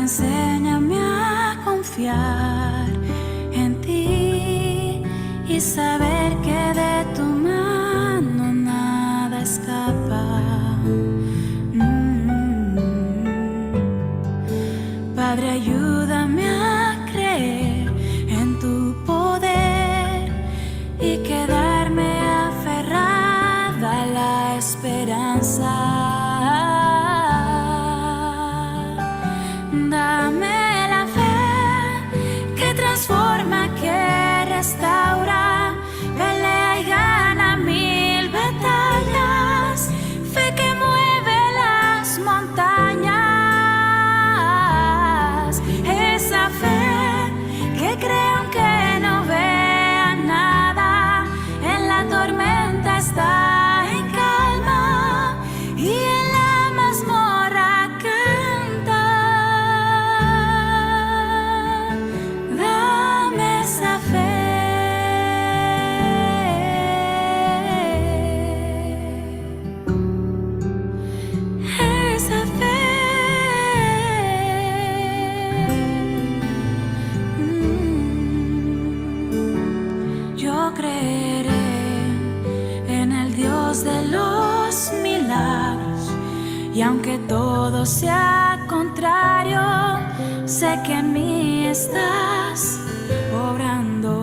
enséñame a confiar en ti y saber que de tu mano nada escapa. Padre, ayúdame a creer en tu poder y quedarme aferrada a la esperanza. Dame la fe que transforma, que restaura, pelea y gana 1000 batallas, fe que mueve las montañas, esa fe que cree aunque no vea nada, en la tormenta está en calma y en la mazmorra canta. Dame esa fe. Esa fe. Yo creeré en el Dios de los milagros, y aunque todo sea contrario, sé que en mí estás obrando.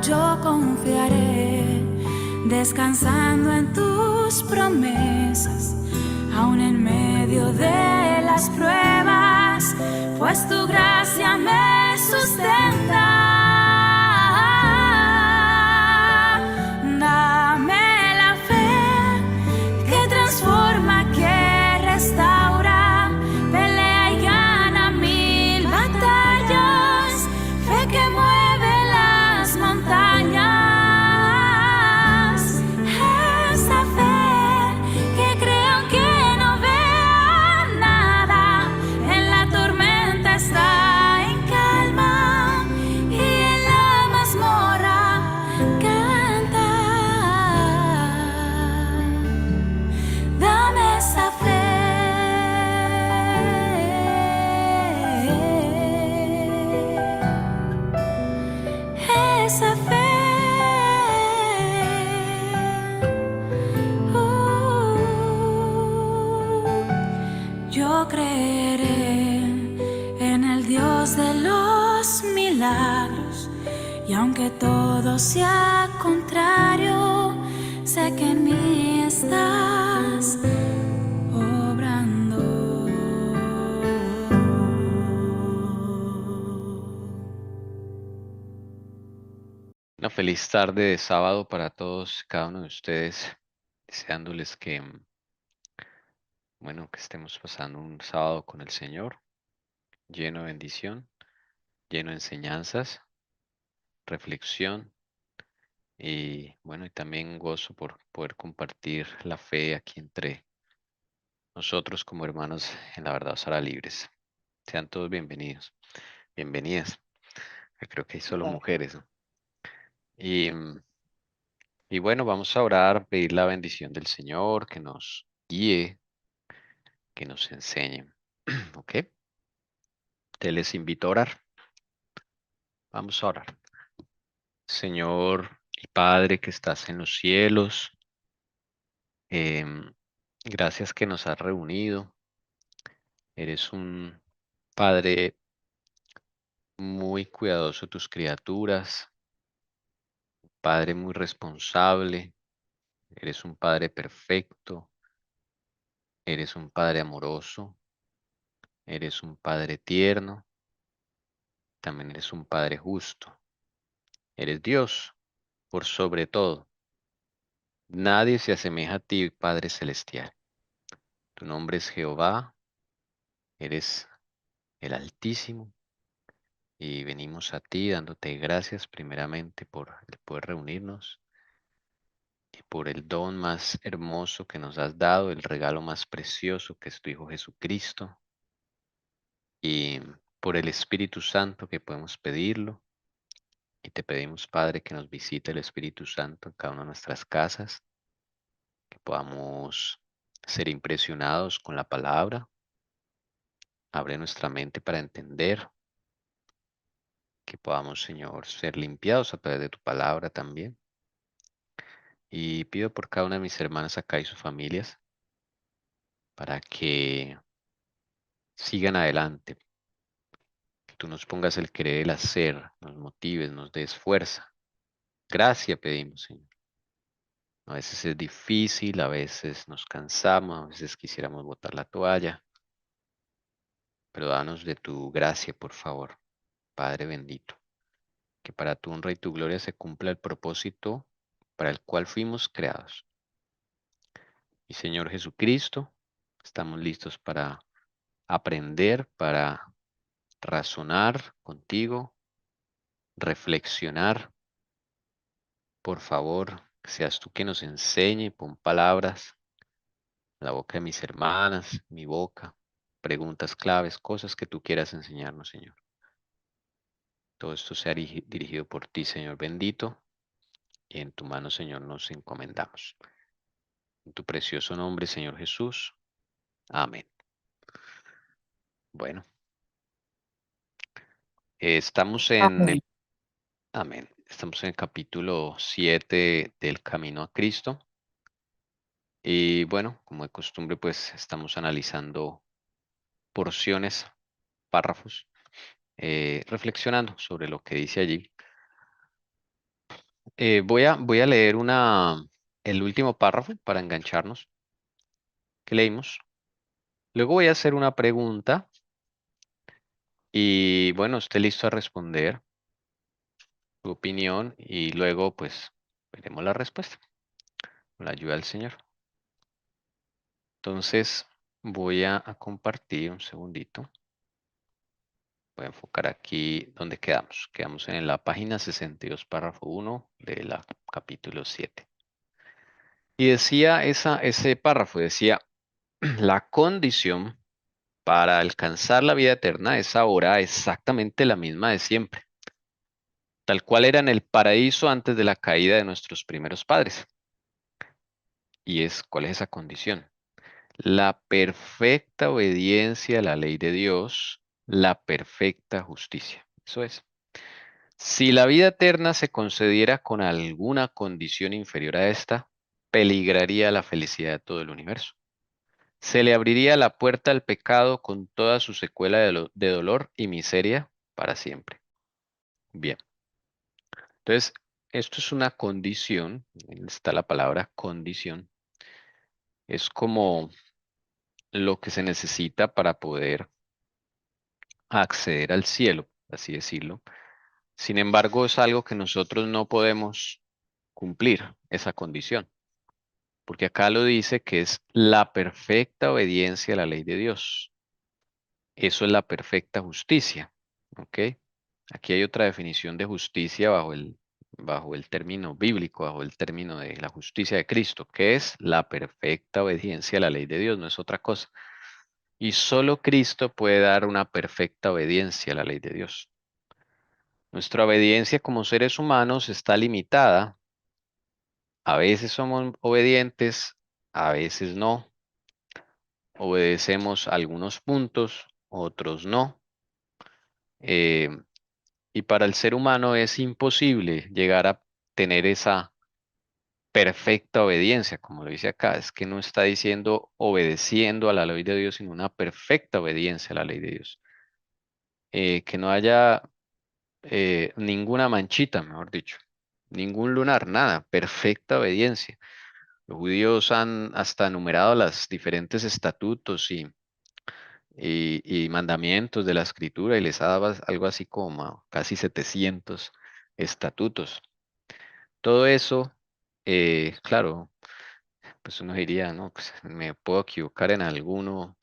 Yo confiaré, descansando en tus promesas, aún en medio de las pruebas, pues tu gracia me sustenta. Dame la fe que transforma, que restaura, pelea y gana 1000 batallas, fe que mueve las montañas, esa fe que cree aunque no vea nada, en la tormenta está en calma y en la mazmorra canta. Dame esa fe. Esa fe. Yo creeré en el Dios de los milagros, y aunque todo sea contrario, sé que en mí estás obrando. Una feliz tarde de sábado para todos, cada uno de ustedes, deseándoles que, bueno, que estemos pasando un sábado con el Señor, lleno de bendición, lleno de enseñanzas, reflexión y, bueno, y también gozo por poder compartir la fe aquí entre nosotros como hermanos en la verdad os hará libres. Sean todos bienvenidos, bienvenidas. Creo que hay solo mujeres, ¿no? Y, y bueno, vamos a orar, pedir la bendición del Señor, que nos guíe, que nos enseñe. ¿Ok? Te les invito a orar. Vamos a orar. Señor y Padre que estás en los cielos, em, gracias que nos has reunido. Eres un Padre muy cuidadoso de tus criaturas, Padre muy responsable, eres un Padre perfecto, eres un Padre amoroso, eres un Padre tierno, también eres un Padre justo. Eres Dios por sobre todo. Nadie se asemeja a ti, Padre celestial. Tu nombre es Jehová, eres el Altísimo, y venimos a ti dándote gracias primeramente por el poder reunirnos y por el don más hermoso que nos has dado, el regalo más precioso que es tu Hijo Jesucristo, y por el Espíritu Santo que podemos pedirlo. Y te pedimos, Padre, que nos visite el Espíritu Santo en cada una de nuestras casas, que podamos ser impresionados con la palabra, Abre nuestra mente para entender, que podamos, Señor, ser limpiados a través de tu palabra también. Y pido por cada una de mis hermanas acá y sus familias para que sigan adelante, que tú nos pongas el querer, el hacer, nos motives, nos des fuerza. Gracias pedimos, Señor. A veces es difícil, a veces nos cansamos, a veces quisiéramos botar la toalla, pero danos de tu gracia, por favor, Padre bendito, que para tu honra y tu gloria se cumpla el propósito para el cual fuimos creados. Y Señor Jesucristo, estamos listos para aprender, para razonar contigo, reflexionar. Por favor, seas tú que nos enseñe, pon palabras en la boca de mis hermanas, mi boca, preguntas claves, cosas que tú quieras enseñarnos, Señor. Todo esto sea dirigido por ti, Señor bendito, y en tu mano, Señor, nos encomendamos. En tu precioso nombre, Señor Jesús. Amén. Bueno, estamos en Amén. el, amén. Estamos en el capítulo 7 del Camino a Cristo. Y bueno, como de costumbre, pues estamos analizando porciones, párrafos, reflexionando sobre lo que dice allí. Voy a leer el último párrafo para engancharnos que leímos. Luego voy a hacer una pregunta y bueno, esté listo a responder su opinión y luego pues veremos la respuesta con la ayuda del Señor. Entonces voy a compartir un segundito. Voy a enfocar aquí donde quedamos. Quedamos en la página 62, párrafo 1 de la capítulo 7. Y decía ese párrafo, decía, la condición para alcanzar la vida eterna es ahora exactamente la misma de siempre, tal cual era en el paraíso antes de la caída de nuestros primeros padres. Y ¿cuál es esa condición? La perfecta obediencia a la ley de Dios, la perfecta justicia. Eso es. Si la vida eterna se concediera con alguna condición inferior a esta, peligraría la felicidad de todo el universo. Se le abriría la puerta al pecado con toda su secuela de dolor y miseria para siempre. Bien, entonces, esto es una condición, está la palabra condición, es como lo que se necesita para poder acceder al cielo, así decirlo. Sin embargo, es algo que nosotros no podemos cumplir, esa condición, porque acá lo dice que es la perfecta obediencia a la ley de Dios. Eso es la perfecta justicia, ¿ok? Aquí hay otra definición de justicia bajo el término bíblico, bajo el término de la justicia de Cristo, que es la perfecta obediencia a la ley de Dios, no es otra cosa. Y solo Cristo puede dar una perfecta obediencia a la ley de Dios. Nuestra obediencia como seres humanos está limitada. A veces somos obedientes, a veces no. Obedecemos algunos puntos, otros no. Eh, y para el ser humano es imposible llegar a tener esa perfecta obediencia, como lo dice acá. Es que no está diciendo obedeciendo a la ley de Dios, sino una perfecta obediencia a la ley de Dios. Que no haya ninguna manchita, mejor dicho, ningún lunar, nada, perfecta obediencia. Los judíos han hasta enumerado los diferentes estatutos y mandamientos de la escritura y les ha dado algo así como casi 700 estatutos. Todo eso, claro, pues uno diría, no, pues me puedo equivocar en alguno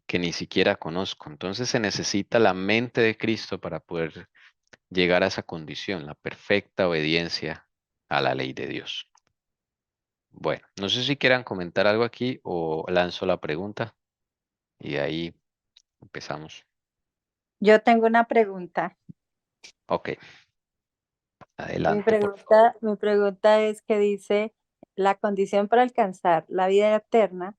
que ni siquiera conozco. Entonces se necesita la mente de Cristo para poder llegar a esa condición, la perfecta obediencia a la ley de Dios. Bueno, no sé si quieran comentar algo aquí o lanzo la pregunta y ahí empezamos. Yo tengo una pregunta. Ok, Mi adelante, por favor. pregunta, mi pregunta es que dice, la condición para alcanzar la vida eterna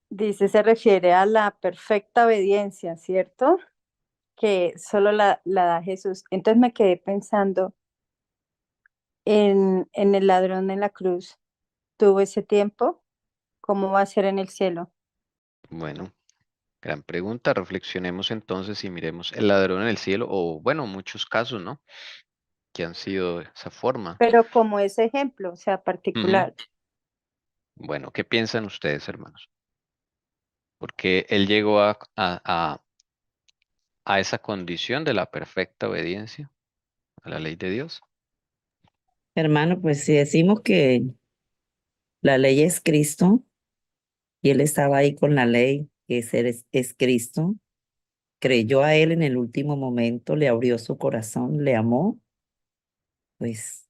dice, se refiere a la perfecta obediencia, ¿cierto? Que solo la da Jesús. Entonces me quedé pensando en el ladrón en la cruz. ¿Tuvo ese tiempo? ¿Cómo va a ser en el cielo? Bueno, gran pregunta. Reflexionemos entonces y miremos el ladrón en el cielo, o bueno, muchos casos, ¿no? Que han sido de esa forma. Pero como ese ejemplo, o sea, Ujú. particular. Bueno, ¿qué piensan ustedes, hermanos? Porque él llegó a esa condición de la perfecta obediencia a la ley de Dios. Hermano, pues si decimos que la ley es Cristo y él estaba ahí con la ley, que es Cristo, creyó a él en el último momento, le abrió su corazón, le amó, pues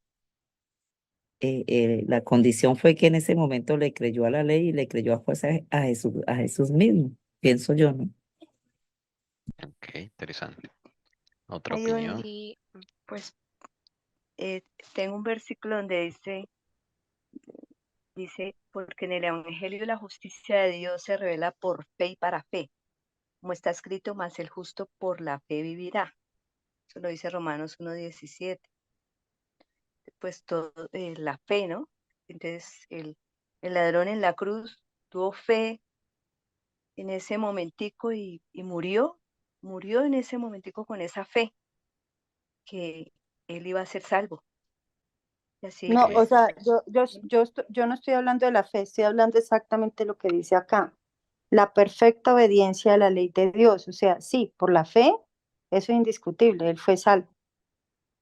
la condición fue que en ese momento le creyó a la ley y le creyó a Jesús mismo, pienso yo, ¿no? Ok, interesante. Otra Hay un, opinión. y pues tengo un versículo donde dice, porque en el Evangelio la justicia de Dios se revela por fe y para fe, como está escrito, mas el justo por la fe vivirá. Eso lo dice Romanos 1:17. Pues todo, la fe, ¿no? Entonces el ladrón en la cruz tuvo fe en ese momentico y murió en ese momentico con esa fe que él iba a ser salvo. Y así No, o pues, sea, yo no estoy hablando de la fe, estoy hablando exactamente lo que dice acá. La perfecta obediencia a la ley de Dios. O sea, sí, por la fe, eso es indiscutible, él fue salvo.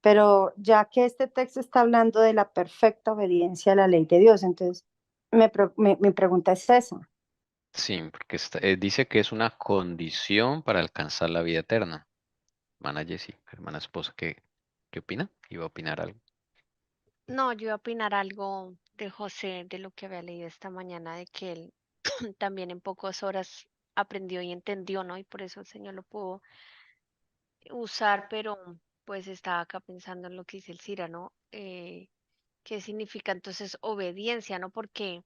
Pero ya que este texto está hablando de la perfecta obediencia a la ley de Dios, entonces mi pregunta es esa. Sí, porque dice que es una condición para alcanzar la vida eterna. Hermana Jessie, hermana esposa, ¿qué opina? ¿Iba a opinar algo? No, yo iba a opinar algo de José, de lo que había leído esta mañana, de que él también en pocas horas aprendió y entendió, ¿no? Y por eso el Señor lo pudo usar, pero pues estaba acá pensando en lo que dice el Cira, ¿no? ¿Qué significa entonces obediencia, ¿no? Porque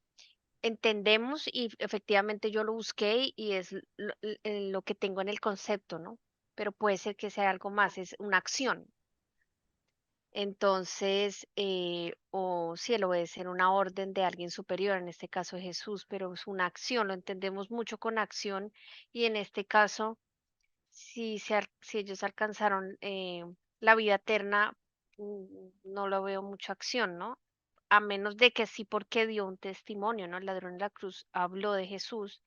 entendemos y efectivamente yo lo busqué y es lo que tengo en el concepto, ¿no? Pero puede ser que sea algo más, es una acción. Entonces, o si él obedece una orden de alguien superior, en este caso Jesús, pero es una acción, lo entendemos mucho con acción y en este caso, si ellos alcanzaron la vida eterna, no lo veo mucha acción, ¿no? A menos de que sí, porque dio un testimonio, ¿no? El ladrón de la cruz habló de Jesús,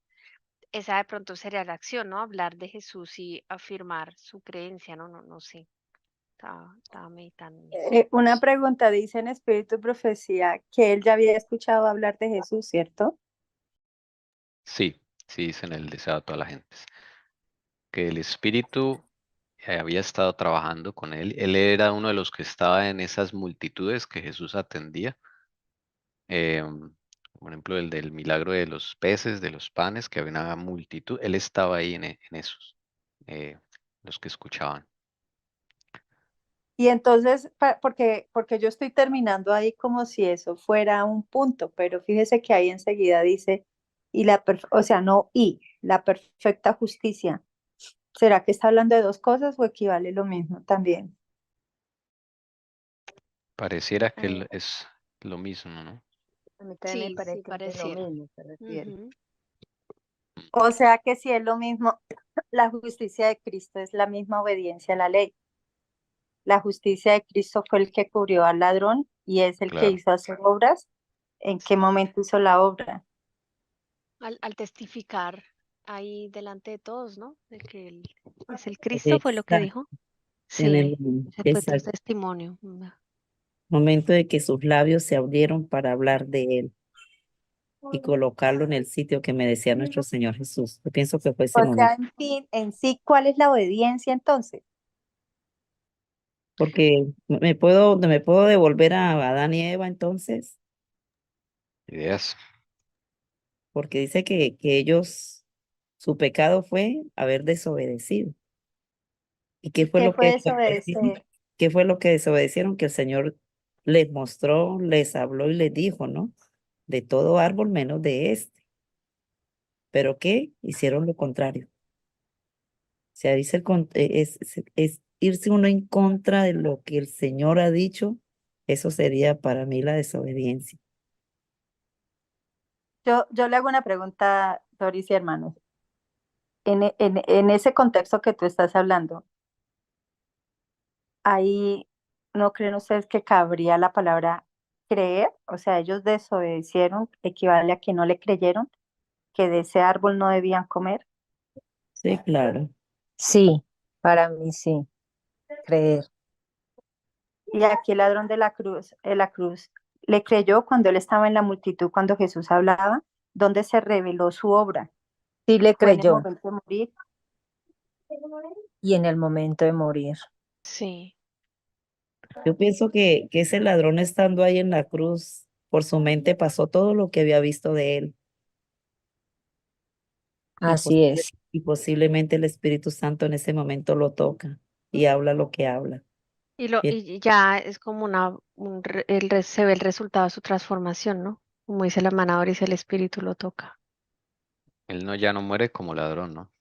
esa de pronto sería la acción, ¿no? Hablar de Jesús y afirmar su creencia, ¿no? No sé, estaba meditando en eso. Una pregunta, dice en Espíritu y Profecía que él ya había escuchado hablar de Jesús, ¿cierto? Sí, sí, dicen el deseo a toda la gente. Que el Espíritu había estado trabajando con él. Él era uno de los que estaba en esas multitudes que Jesús atendía. Por ejemplo, el del milagro de los peces, de los panes, que había una multitud. Él estaba ahí en esos, los que escuchaban. Y entonces, porque yo estoy terminando ahí como si eso fuera un punto, pero fíjese que ahí enseguida dice, o sea, no la perfecta justicia. ¿Será que está hablando de dos cosas o equivale lo mismo también? Pareciera que a es lo mismo, ¿no? mí también me Sí, parece sí, que es de lo pareciera. mismo se refiere. Ujú. O sea que si es lo mismo, la justicia de Cristo es la misma obediencia a la ley. La justicia de Cristo fue el que cubrió al ladrón y es el que Claro. hizo hacer obras. ¿En qué momento hizo la obra? Al testificar ahí delante de todos, ¿no? De que él es el Cristo, fue lo que Exacto, dijo. en Sí, ese fue tu exacto testimonio. momento de que sus labios se abrieron para hablar de él y colocarlo en el sitio que me decía nuestro Señor Jesús. Yo pienso que fue ese O sea, momento, en sí, ¿cuál es la obediencia entonces? porque me puedo devolver a Adán y Eva entonces, Ideas. porque dice que ellos, su pecado fue haber desobedecido. ¿Y qué fue ¿Qué lo fue que desobedecieron? desobedecer? ¿Qué fue lo que desobedecieron? Que el Señor les mostró, les habló y les dijo, ¿no? De todo árbol menos de este. ¿Pero qué? Hicieron lo contrario. O sea, es irse uno en contra de lo que el Señor ha dicho. Eso sería para mí la desobediencia. Yo le hago una pregunta, Doris y hermanos. En ese contexto que tú estás hablando, ahí no creen ustedes que cabría la palabra creer, o sea, ellos desobedecieron, equivale a que no le creyeron, que de ese árbol no debían comer. Sí, claro. Sí, para mí sí, creer. Y aquí el ladrón de la cruz, le creyó cuando él estaba en la multitud, cuando Jesús hablaba, donde se reveló su obra. Sí le Fue en el creyó momento de morir. y en el momento de morir. Sí. Yo pienso que ese ladrón estando ahí en la cruz, por su mente pasó todo lo que había visto de él. Y, Así es. y posiblemente el Espíritu Santo en ese momento lo toca y habla lo que habla. Y Y ya es como se ve el resultado de su transformación, ¿no? Como dice la hermana Doris, el espíritu lo toca. Él ya no muere como ladrón, ¿no?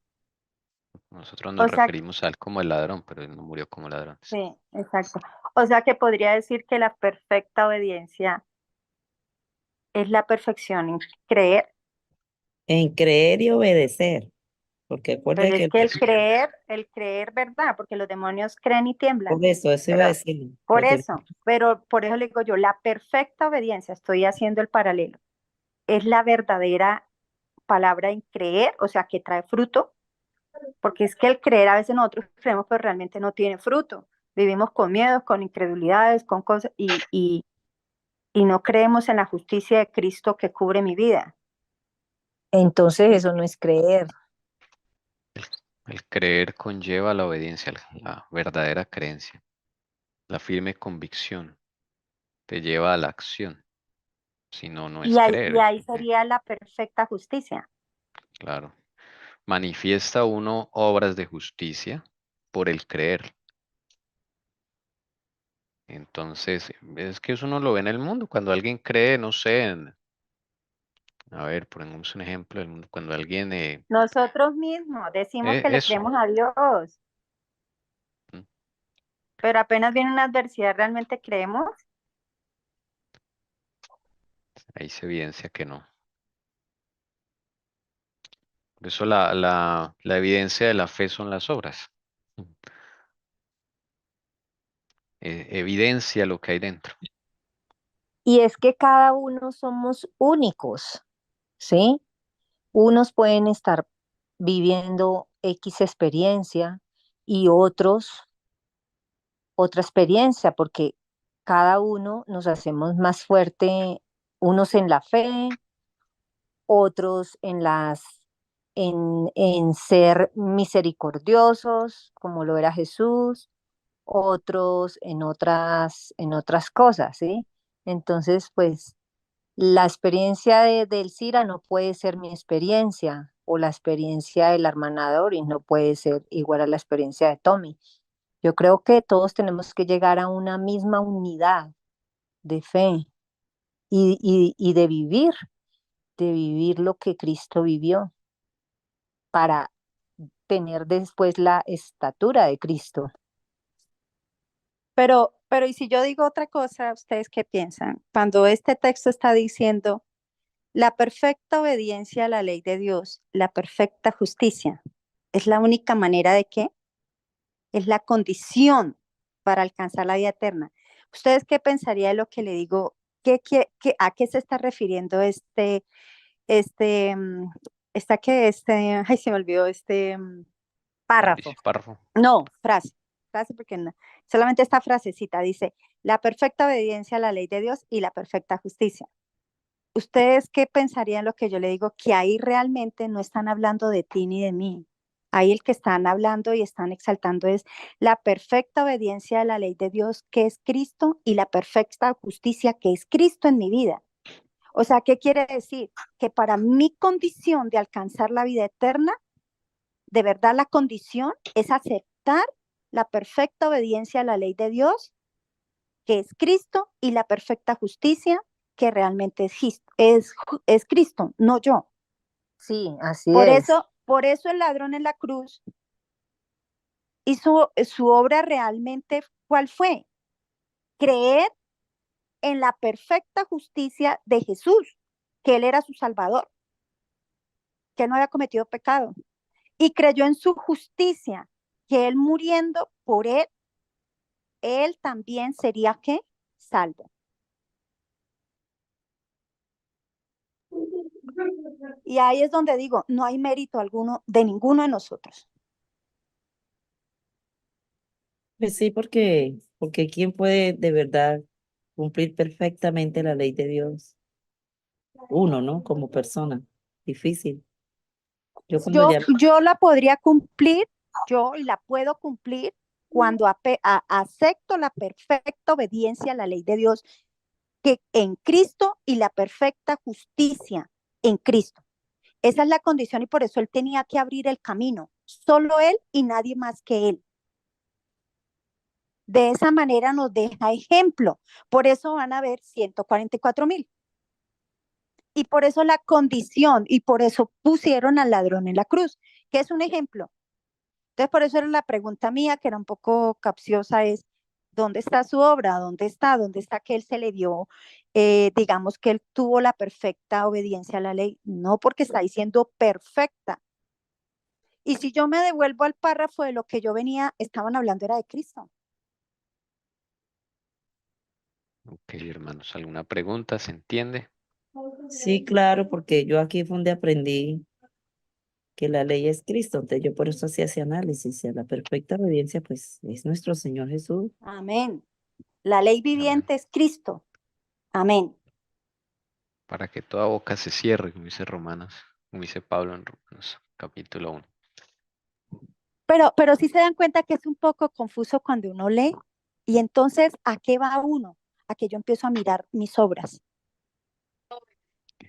Nosotros O nos sea, referimos a él como el ladrón, pero él no murió como ladrón. sí, exacto. O sea que podría decir que la perfecta obediencia es la perfección en creer, en creer y obedecer, porque acuérdate pero que es que el creer, ¿verdad? Porque los demonios creen y tiemblan. por eso iba a Pero decir. por eso, pero por eso le digo yo, la perfecta obediencia, estoy haciendo el paralelo, es la verdadera palabra en creer, o sea, que trae fruto, porque es que el creer a veces nosotros creemos, pero realmente no tiene fruto. Vivimos con miedos, con incredulidades, con cosas, y no creemos en la justicia de Cristo que cubre mi vida. Entonces eso no es creer. El creer conlleva la obediencia, la verdadera creencia. La firme convicción te lleva a la acción. Si no, no es Y creer, ahí porque, sería la perfecta justicia. claro, manifiesta uno obras de justicia por el creer. Entonces, es que eso uno lo ve en el mundo. Cuando alguien cree, no sé, a ver, ponemos un ejemplo del mundo. Cuando alguien, Nosotros mismos decimos que le eso, creemos a Dios, ¿m? pero apenas viene una adversidad, ¿realmente creemos? Ahí se evidencia que no. Por eso la evidencia de la fe son las obras. Evidencia lo que hay dentro. Y es que cada uno somos únicos, ¿sí? Unos pueden estar viviendo X experiencia y otros otra experiencia, porque cada uno nos hacemos más fuerte, unos en la fe, otros en ser misericordiosos, como lo era Jesús, otros en otras cosas, ¿sí? Entonces, pues, la experiencia del Cira no puede ser mi experiencia, o la experiencia de la hermana Doris no puede ser igual a la experiencia de Tommy. Yo creo que todos tenemos que llegar a una misma unidad de fe y de vivir lo que Cristo vivió para tener después la estatura de Cristo. Pero, ¿y si yo digo otra cosa, ustedes qué piensan? Cuando este texto está diciendo la perfecta obediencia a la ley de Dios, la perfecta justicia, es la única manera de que es la condición para alcanzar la vida eterna. ¿Ustedes qué pensaría de lo que le digo? ¿A qué se está refiriendo este, mm, ay, se me olvidó párrafo? Párrafo. No, frase porque solamente esta frasecita dice, la perfecta obediencia a la ley de Dios y la perfecta justicia. ¿Ustedes qué pensarían lo que yo le digo? Que ahí realmente no están hablando de ti ni de mí. Ahí el que están hablando y están exaltando es la perfecta obediencia a la ley de Dios, que es Cristo, y la perfecta justicia, que es Cristo en mi vida. O sea, ¿qué quiere decir? Que para mi condición de alcanzar la vida eterna, de verdad la condición es aceptar la perfecta obediencia a la ley de Dios, que es Cristo, y la perfecta justicia, que realmente es Cristo, no yo. Sí, así es. Por eso el ladrón en la cruz hizo su obra realmente, ¿cuál fue? Creer en la perfecta justicia de Jesús, que él era su salvador, que él no había cometido pecado, y creyó en su justicia, que él muriendo por él también sería ¿qué? Salvo. Y ahí es donde digo, no hay mérito alguno de ninguno de nosotros. Pues sí, porque ¿quién puede de verdad cumplir perfectamente la ley de Dios? Uno, ¿no? Como persona. Difícil. Yo cuando ya, Yo la podría cumplir, yo y la puedo cumplir cuando acepto la perfecta obediencia a la ley de Dios que en Cristo y la perfecta justicia en Cristo. Esa es la condición y por eso él tenía que abrir el camino, solo él y nadie más que él. De esa manera nos deja ejemplo. Por eso van a ver 144,000. Y por eso la condición y por eso pusieron al ladrón en la cruz, que es un ejemplo. Entonces, por eso era la pregunta mía, que era un poco capciosa, es, ¿dónde está su obra? ¿Dónde está? ¿Dónde está que él se le dio, digamos que él tuvo la perfecta obediencia a la ley? No, porque está diciendo perfecta. Y si yo me devuelvo al párrafo de lo que yo venía, estaban hablando era de Cristo. Ok, hermanos, ¿alguna pregunta? ¿Se entiende? sí, claro, porque yo aquí fue donde aprendí que la ley es Cristo. Entonces yo por eso hacía ese análisis. Y a la perfecta obediencia, pues, es nuestro Señor Jesús. Amén. La ley Amén. viviente es Cristo. Amén. Para que toda boca se cierre, como dice Romanos, como dice Pablo en Romanos, capítulo 1. Pero sí se dan cuenta que es un poco confuso cuando uno lee. Y entonces, ¿a qué va uno? A que yo empiezo a mirar mis obras,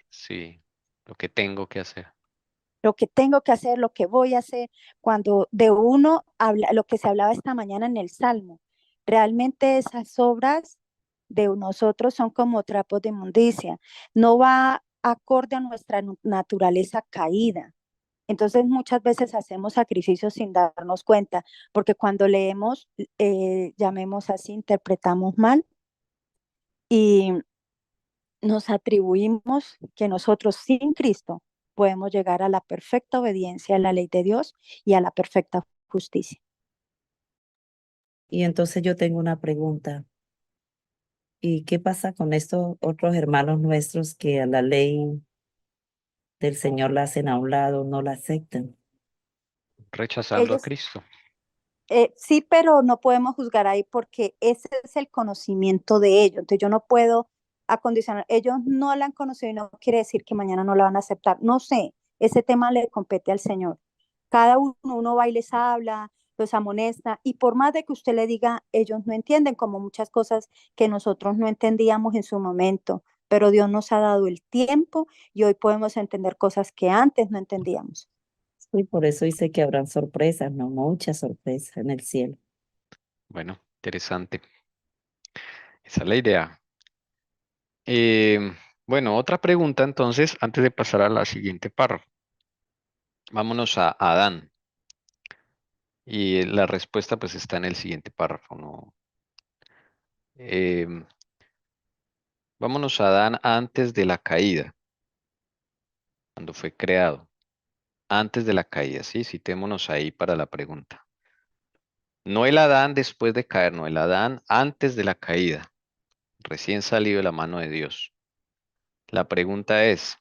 Sí, lo que tengo que hacer. lo que tengo que hacer, lo que voy a hacer, cuando de uno habla, lo que se hablaba esta mañana en el Salmo. Realmente esas obras de nosotros son como trapos de inmundicia. No va acorde a nuestra naturaleza caída. Entonces muchas veces hacemos sacrificios sin darnos cuenta, porque cuando leemos, llamemos así, interpretamos mal y nos atribuimos que nosotros sin Cristo podemos llegar a la perfecta obediencia a la ley de Dios y a la perfecta justicia. Y entonces yo tengo una pregunta. ¿Y qué pasa con estos otros hermanos nuestros que a la ley del Señor la hacen a un lado, no la aceptan? Rechazando a Ellos, Cristo. sí, pero no podemos juzgar ahí porque ese es el conocimiento de ellos. Entonces yo no puedo acondicionar. Ellos no la han conocido y no quiere decir que mañana no la van a aceptar. No sé, ese tema le compete al Señor. Cada uno va y les habla, los amonesta y por más de que usted le diga, ellos no entienden como muchas cosas que nosotros no entendíamos en su momento, pero Dios nos ha dado el tiempo y hoy podemos entender cosas que antes no entendíamos. Y por eso dice que habrán sorpresas, no muchas sorpresas en el cielo. Bueno, interesante. Esa es la idea. Bueno, otra pregunta entonces, antes de pasar a la siguiente párrafo. Vámonos a Adán. Y la respuesta pues está en el siguiente párrafo, ¿no? Em, Vámonos a Adán antes de la caída, cuando fue creado. Antes de la caída, ¿sí? Citémonos ahí para la pregunta. No el Adán después de caer, no el Adán antes de la caída, recién salido de la mano de Dios. La pregunta es,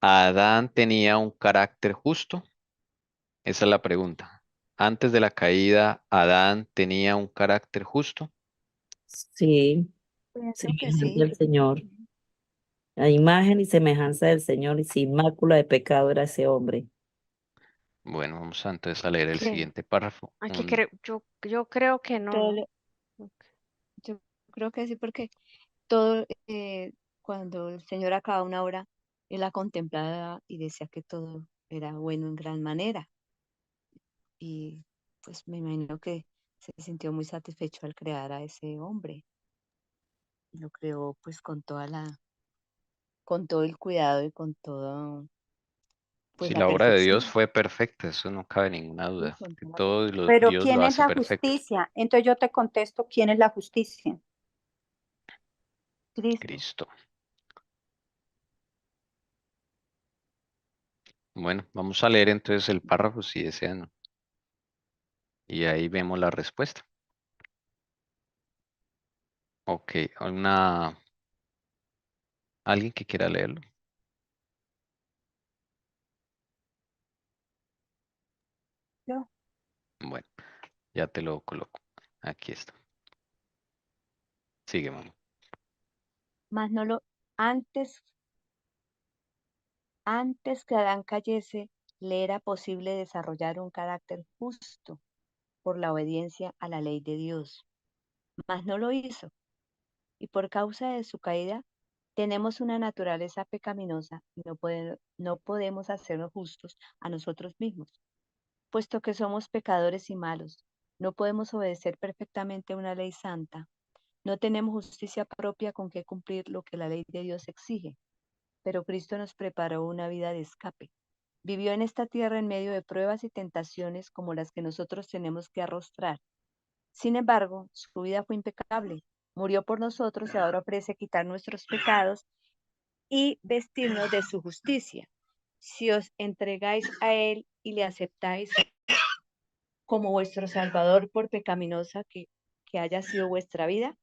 ¿Adán tenía un carácter justo? Esa es la pregunta. Antes de la caída, ¿Adán tenía un carácter justo? Sí, Pienso que semejante sí. al Señor. A imagen y semejanza del Señor y sin mácula de pecado era ese hombre. Bueno, vamos entonces a leer el Que siguiente párrafo. aquí creo, yo creo que Todo no. lo- yo creo que sí, porque todo, cuando el Señor acababa una hora, Él la contemplaba y decía que todo era bueno en gran manera. Y pues me imagino que se sintió muy satisfecho al crear a ese hombre. Y lo creó pues con todo el cuidado y con todo. pues Si la la obra de Dios perfección. fue perfecta, eso no cabe ninguna Sí, duda, con que toda todo Pero Dios ¿quién lo es hace la perfecto. justicia? Entonces yo te contesto, ¿quién es la justicia? Cristo. Cristo. Bueno, vamos a leer entonces el párrafo si desean y ahí vemos la respuesta. Ok, alguien que quiera leerlo. Yo. Bueno, ya te lo coloco. Aquí está. Sigue, mamá. Mas no lo antes, antes que Adán cayese, le era posible desarrollar un carácter justo por la obediencia a la ley de Dios. Mas no lo hizo, y por causa de su caída tenemos una naturaleza pecaminosa y no podemos hacernos justos a nosotros mismos, puesto que somos pecadores y malos. No podemos obedecer perfectamente una ley santa. No tenemos justicia propia con que cumplir lo que la ley de Dios exige, pero Cristo nos preparó una vida de escape. Vivió en esta tierra en medio de pruebas y tentaciones como las que nosotros tenemos que arrostrar. Sin embargo, su vida fue impecable. Murió por nosotros y ahora ofrece quitar nuestros pecados y vestirnos de su justicia. Si os entregáis a Él y le aceptáis como vuestro Salvador por pecaminosa que haya sido vuestra vida,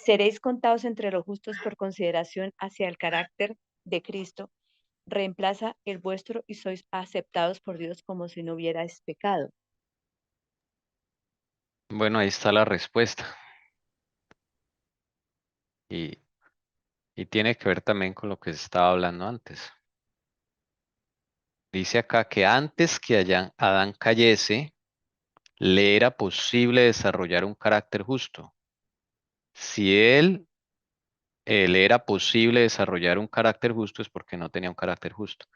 seréis contados entre los justos por consideración hacia el carácter de Cristo. Reemplaza el vuestro y sois aceptados por Dios como si no hubierais pecado. Bueno, ahí está la respuesta. Y, y tiene que ver también con lo que se estaba hablando antes. Dice acá que antes que Adán cayese, le era posible desarrollar un carácter justo. Si le era posible desarrollar un carácter justo es porque no tenía un carácter justo.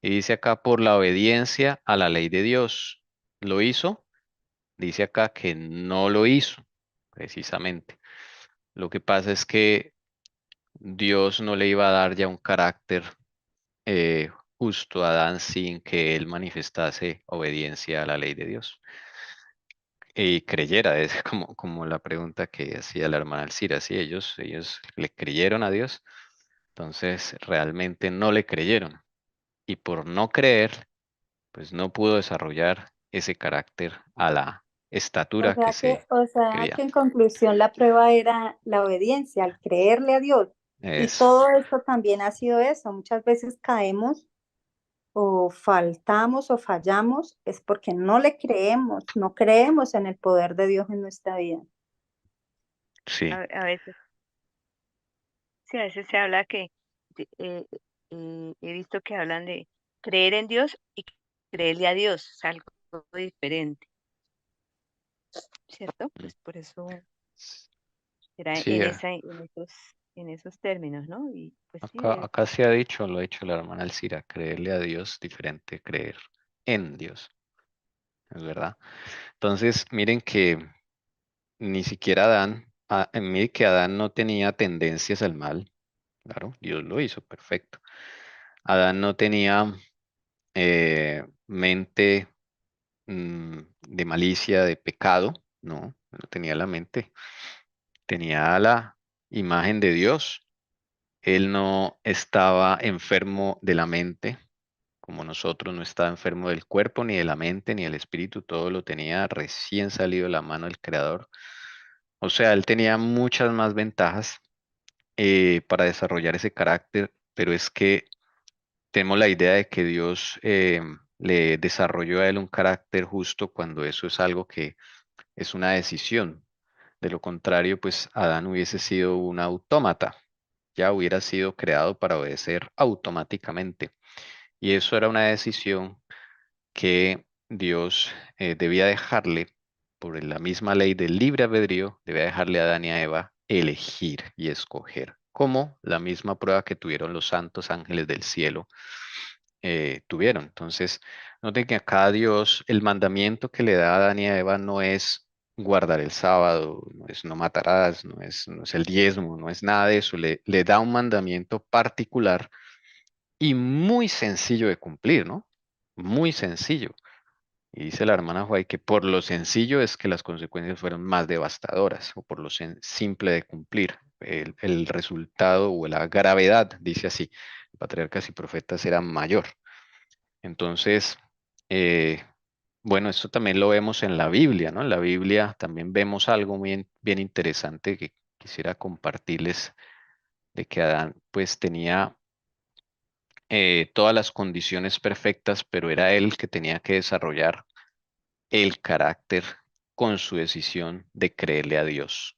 Y dice acá por la obediencia a la ley de Dios. ¿Lo hizo? Dice acá que no lo hizo, precisamente. Lo que pasa es que Dios no le iba a dar ya un carácter justo a Adán sin que él manifestase obediencia a la ley de Dios. Y creyera, es como la pregunta que hacía la hermana Alcira, sí, ellos le creyeron a Dios, entonces realmente no le creyeron. Y por no creer, pues no pudo desarrollar ese carácter a la estatura que se O sea quería. que en conclusión la prueba era la obediencia, al creerle a Dios. Y Eso, todo esto también ha sido eso. Muchas veces caemos o faltamos o fallamos, es porque no le creemos, no creemos en el poder de Dios en nuestra vida. sí. A veces, sí, a veces se habla que he visto que hablan de creer en Dios y creerle a Dios, es algo diferente, ¿cierto? Mm. Pues por eso era Sí, en esos términos, ¿no? Y pues sí, acá se ha dicho, lo ha dicho la hermana Alcira, creerle a Dios diferente, creer en Dios, es verdad. Entonces, miren que ni siquiera mire que Adán no tenía tendencias al mal, claro, Dios lo hizo, perfecto. Adán no tenía mente de malicia, de pecado, no tenía la mente, tenía la imagen de Dios. Él no estaba enfermo de la mente, como nosotros, no estaba enfermo del cuerpo, ni de la mente, ni del espíritu, todo lo tenía recién salido de la mano del Creador. O sea, él tenía muchas más ventajas para desarrollar ese carácter, pero es que tenemos la idea de que Dios le desarrolló a él un carácter justo cuando eso es algo que es una decisión. De lo contrario, pues Adán hubiese sido un autómata, ya hubiera sido creado para obedecer automáticamente. Y eso era una decisión que Dios debía dejarle, por la misma ley del libre albedrío, debía dejarle a Adán y a Eva elegir y escoger, como la misma prueba que tuvieron los santos ángeles del cielo tuvieron. Entonces, noten que acá Dios, el mandamiento que le da a Adán y a Eva no es guardar el sábado, no es no matarás, no es el diezmo, no es nada de eso. Le da un mandamiento particular y muy sencillo de cumplir, ¿no? muy sencillo. Y dice la hermana White que por lo sencillo es que las consecuencias fueron más devastadoras, o por lo simple de cumplir. El resultado o la gravedad, dice así, patriarcas y profetas era mayor. Entonces, eh, bueno, esto también lo vemos en la Biblia, ¿no? En la Biblia también vemos algo muy bien interesante que quisiera compartirles, de que Adán pues tenía todas las condiciones perfectas, pero era él que tenía que desarrollar el carácter con su decisión de creerle a Dios.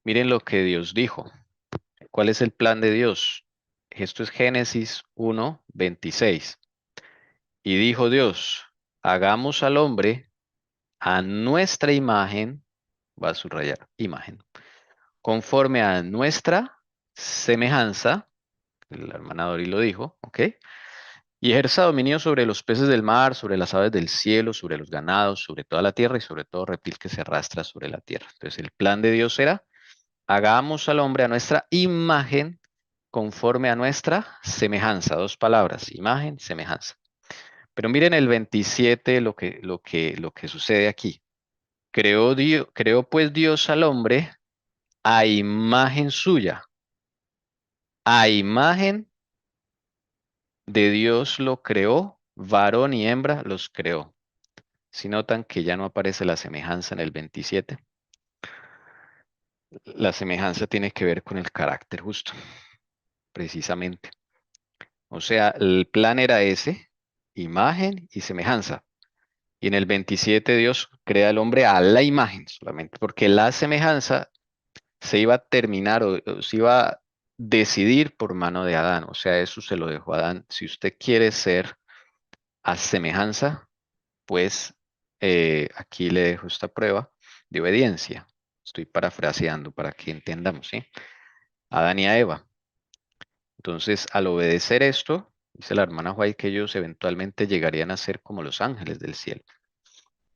Miren lo que Dios dijo. ¿Cuál es el plan de Dios? Esto es Génesis 1:26. Y dijo Dios, hagamos al hombre a nuestra imagen, va a subrayar imagen, conforme a nuestra semejanza, la hermana Dori lo dijo, ¿ok? Y ejerza dominio sobre los peces del mar, sobre las aves del cielo, sobre los ganados, sobre toda la tierra y sobre todo reptil que se arrastra sobre la tierra. Entonces el plan de Dios era, hagamos al hombre a nuestra imagen, conforme a nuestra semejanza. Dos palabras, imagen, semejanza. Pero miren el 27, lo que sucede aquí. Creó pues Dios al hombre a imagen suya. A imagen de Dios lo creó, varón y hembra los creó. Si notan que ya no aparece la semejanza en el 27, la semejanza tiene que ver con el carácter justo, precisamente. O sea, el plan era ese, imagen y semejanza. Y en el 27 Dios crea al hombre a la imagen solamente, porque la semejanza se iba a terminar o se iba a decidir por mano de Adán. O sea, eso se lo dejó a Adán. Si usted quiere ser a semejanza, pues aquí le dejo esta prueba de obediencia. Estoy parafraseando para que entendamos, ¿sí? Adán y a Eva. Entonces, al obedecer esto, dice la hermana White que ellos eventualmente llegarían a ser como los ángeles del cielo.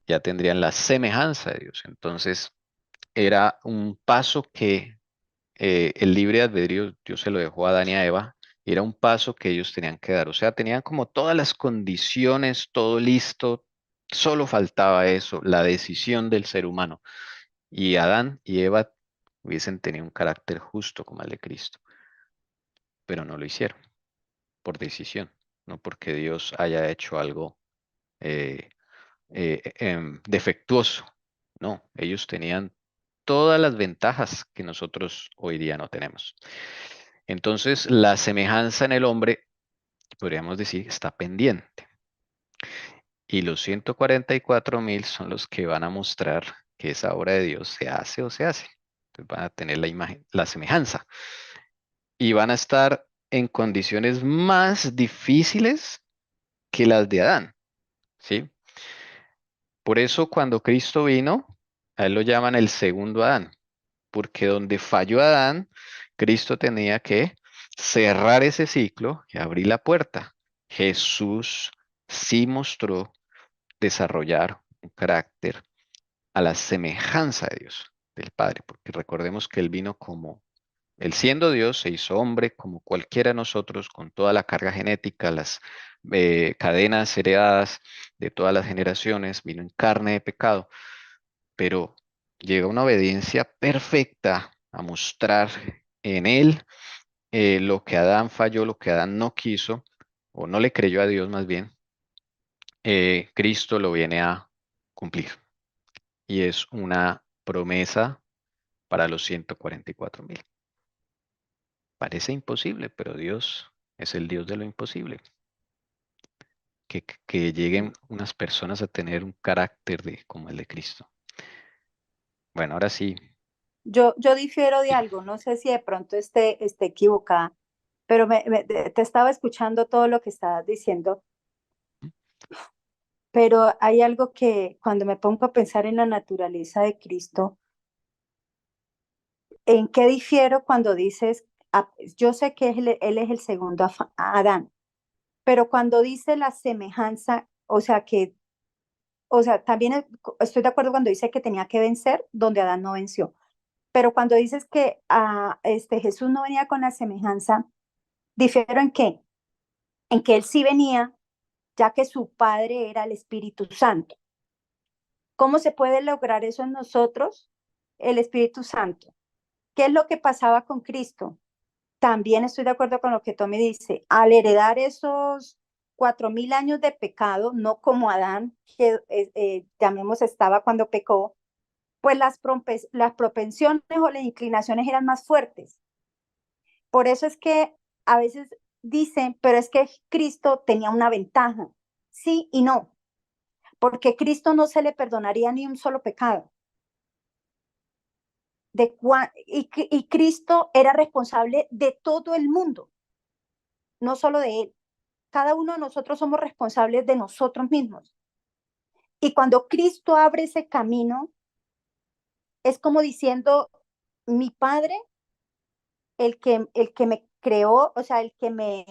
Ya tendrían la semejanza de Dios. Entonces, era un paso que el libre albedrío Dios se lo dejó a Adán y a Eva. Y era un paso que ellos tenían que dar. O sea, tenían como todas las condiciones, todo listo. Solo faltaba eso, la decisión del ser humano. Y Adán y Eva hubiesen tenido un carácter justo como el de Cristo, pero no lo hicieron por decisión, no porque Dios haya hecho algo eh, defectuoso. No, ellos tenían todas las ventajas que nosotros hoy día no tenemos. Entonces, la semejanza en el hombre, podríamos decir, está pendiente. Y los 144,000 son los que van a mostrar que esa obra de Dios se hace o se hace. Entonces van a tener la imagen, la semejanza. Y van a estar en condiciones más difíciles que las de Adán, ¿sí? Por eso cuando Cristo vino, a él lo llaman el segundo Adán, porque donde falló Adán, Cristo tenía que cerrar ese ciclo y abrir la puerta. Jesús sí mostró desarrollar un carácter a la semejanza de Dios, del Padre, porque recordemos que Él vino como, Él siendo Dios, se hizo hombre como cualquiera de nosotros, con toda la carga genética, las cadenas heredadas de todas las generaciones, vino en carne de pecado, pero llega una obediencia perfecta a mostrar en Él lo que Adán falló, lo que Adán no quiso, o no le creyó a Dios más bien, Cristo lo viene a cumplir. Y es una promesa para los 144,000. Parece imposible, pero Dios es el Dios de lo imposible. Que lleguen unas personas a tener un carácter como el de Cristo. Bueno, ahora sí. Yo difiero de algo, no sé si de pronto esté equivocada, pero te estaba escuchando todo lo que estabas diciendo, pero hay algo que cuando me pongo a pensar en la naturaleza de Cristo, ¿en qué difiero cuando dices, yo sé que él es el segundo a Adán, pero cuando dice la semejanza, o sea, también estoy de acuerdo cuando dice que tenía que vencer donde Adán no venció, pero cuando dices que Jesús no venía con la semejanza, difiero en qué, en que él sí venía ya que su Padre era el Espíritu Santo. ¿Cómo se puede lograr eso en nosotros? El Espíritu Santo. ¿Qué es lo que pasaba con Cristo? También estoy de acuerdo con lo que Tommy dice. Al heredar esos 4000 años de pecado, no como Adán, que llamemos estaba cuando pecó, pues las propensiones o las inclinaciones eran más fuertes. Por eso es que a veces dicen, pero es que Cristo tenía una ventaja. Sí y no, porque Cristo no se le perdonaría ni un solo pecado. Y Cristo era responsable de todo el mundo, no solo de él. Cada uno de nosotros somos responsables de nosotros mismos. Y cuando Cristo abre ese camino, es como diciendo, mi Padre, el que me creó, o sea, el que me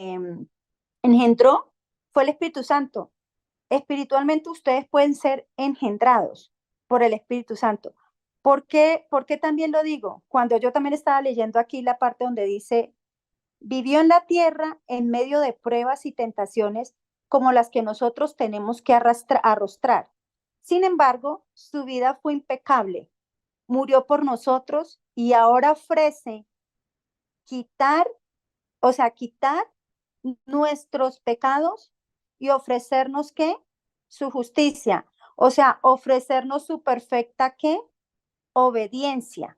engendró, fue el Espíritu Santo. Espiritualmente ustedes pueden ser engendrados por el Espíritu Santo. ¿Por qué también lo digo? Cuando yo también estaba leyendo aquí la parte donde dice, vivió en la tierra en medio de pruebas y tentaciones como las que nosotros tenemos que arrostrar. Sin embargo, su vida fue impecable, murió por nosotros y ahora ofrece quitar nuestros pecados y ofrecernos ¿qué? Su justicia. O sea, ofrecernos su perfecta ¿qué? Obediencia.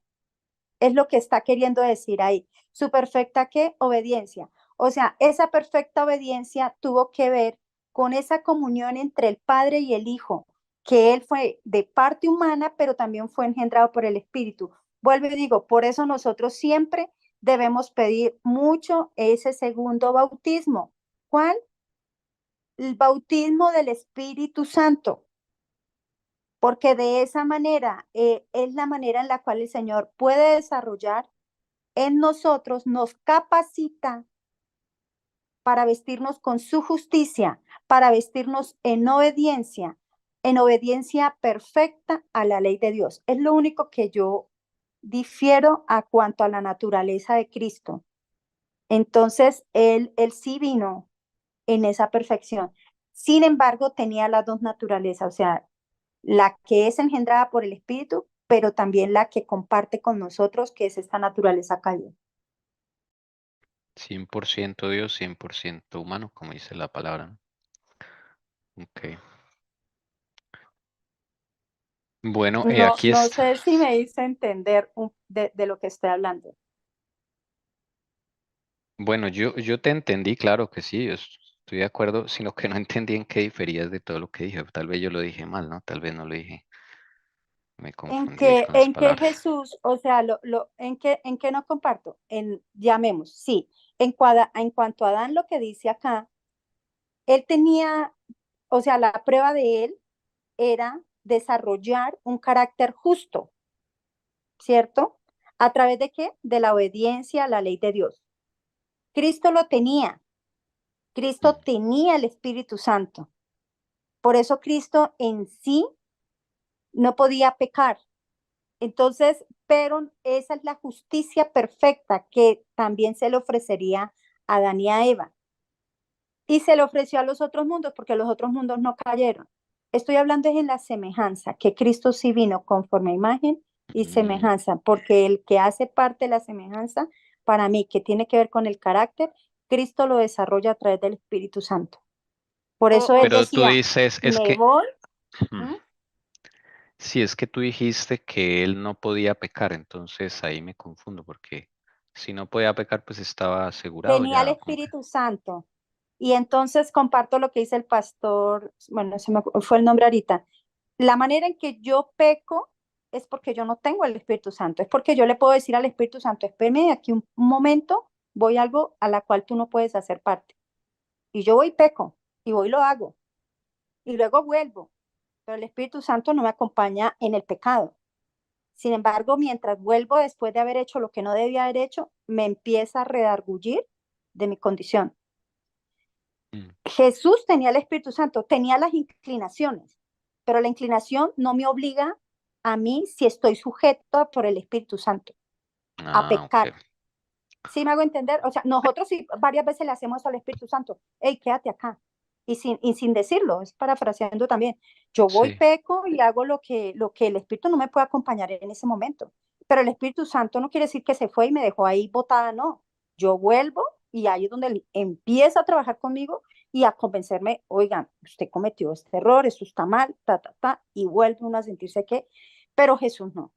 Es lo que está queriendo decir ahí. Su perfecta ¿qué? Obediencia. O sea, esa perfecta obediencia tuvo que ver con esa comunión entre el Padre y el Hijo, que Él fue de parte humana, pero también fue engendrado por el Espíritu. Vuelvo y digo, por eso nosotros siempre debemos pedir mucho ese segundo bautismo. ¿Cuál? El bautismo del Espíritu Santo, porque de esa manera es la manera en la cual el Señor puede desarrollar en nosotros, nos capacita para vestirnos con su justicia, para vestirnos en obediencia perfecta a la ley de Dios. Es lo único que yo difiero a cuanto a la naturaleza de Cristo. Entonces, él sí vino en esa perfección. Sin embargo, tenía las dos naturalezas, o sea, la que es engendrada por el Espíritu, pero también la que comparte con nosotros, que es esta naturaleza caída. 100% Dios, 100% humano, como dice la palabra, ¿no? Ok. Bueno, aquí No está. sé si me hice entender de lo que estoy hablando. Bueno, yo te entendí, claro que sí, estoy de acuerdo, sino que no entendí en qué diferías de todo lo que dije. Tal vez yo lo dije mal, ¿no? Tal vez no lo dije, me confundí ahí con las En que palabras. Jesús, o sea, en que no comparto, llamemos, sí, en cuanto a Adán, lo que dice acá, él tenía, o sea, la prueba de él era desarrollar un carácter justo, ¿cierto? ¿A través de qué? De la obediencia a la ley de Dios. Cristo lo tenía, Cristo tenía el Espíritu Santo. Por eso Cristo en sí no podía pecar. Entonces, pero esa es la justicia perfecta que también se le ofrecería a Adán y a Eva. Y se le ofreció a los otros mundos porque los otros mundos no cayeron. Estoy hablando en la semejanza, que Cristo sí vino conforme a imagen y Mm, semejanza, porque el que hace parte de la semejanza, para mí, que tiene que ver con el carácter, Cristo lo desarrolla a través del Espíritu Santo. Por eso él Pero tú decía, dices, es me que, voy. mm, ¿Mm? si es que tú dijiste que él no podía pecar, entonces ahí me confundo, porque si no podía pecar, pues estaba asegurado Tenía el ya, como que. Espíritu Santo. Y entonces comparto lo que dice el pastor, bueno, fue el nombre ahorita. La manera en que yo peco es porque yo no tengo el Espíritu Santo, es porque yo le puedo decir al Espíritu Santo, espérame aquí un momento, voy a algo a la cual tú no puedes hacer parte. Y yo voy y peco, y voy y lo hago, y luego vuelvo, pero el Espíritu Santo no me acompaña en el pecado. Sin embargo, mientras vuelvo después de haber hecho lo que no debía haber hecho, me empieza a redarguir de mi condición. Mm, Jesús tenía el Espíritu Santo, tenía las inclinaciones, pero la inclinación no me obliga a mí, si estoy sujeto por el Espíritu Santo, a ok. pecar. ¿Sí me hago entender? O sea, nosotros sí varias veces le hacemos eso al Espíritu Santo, hey, quédate acá. y sin decirlo, es parafraseando también. Yo voy, Sí. peco y hago lo que el Espíritu no me puede acompañar en ese momento. Pero el Espíritu Santo no quiere decir que se fue y me dejó ahí botada, no. Yo vuelvo y ahí es donde él empieza a trabajar conmigo y a convencerme, oigan, usted cometió este error, esto está mal, y vuelve uno a sentirse que, pero Jesús no.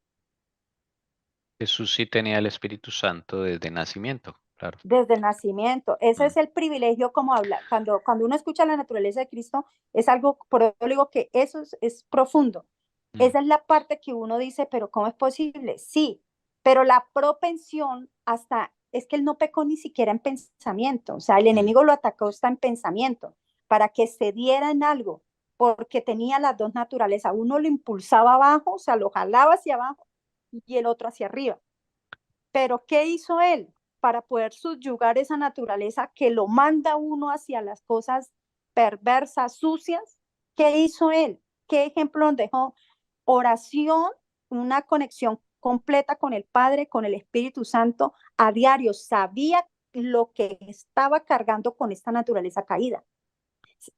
Jesús sí tenía el Espíritu Santo desde nacimiento, claro. Desde el nacimiento. Ese Mm, es el privilegio como habla. Cuando uno escucha la naturaleza de Cristo, es algo, por eso digo que eso es profundo. mm, Esa es la parte que uno dice, pero ¿cómo es posible? Sí, pero la propensión hasta, es que él no pecó ni siquiera en pensamiento. O sea, el mm. enemigo lo atacó hasta en pensamiento, para que se diera en algo, porque tenía las dos naturalezas. Uno lo impulsaba abajo, o sea, lo jalaba hacia abajo, y el otro hacia arriba. Pero ¿qué hizo él para poder subyugar esa naturaleza que lo manda uno hacia las cosas perversas, sucias? ¿Qué hizo él? ¿Qué ejemplo nos dejó? Oración, una conexión completa con el Padre, con el Espíritu Santo a diario. Sabía lo que estaba cargando con esta naturaleza caída.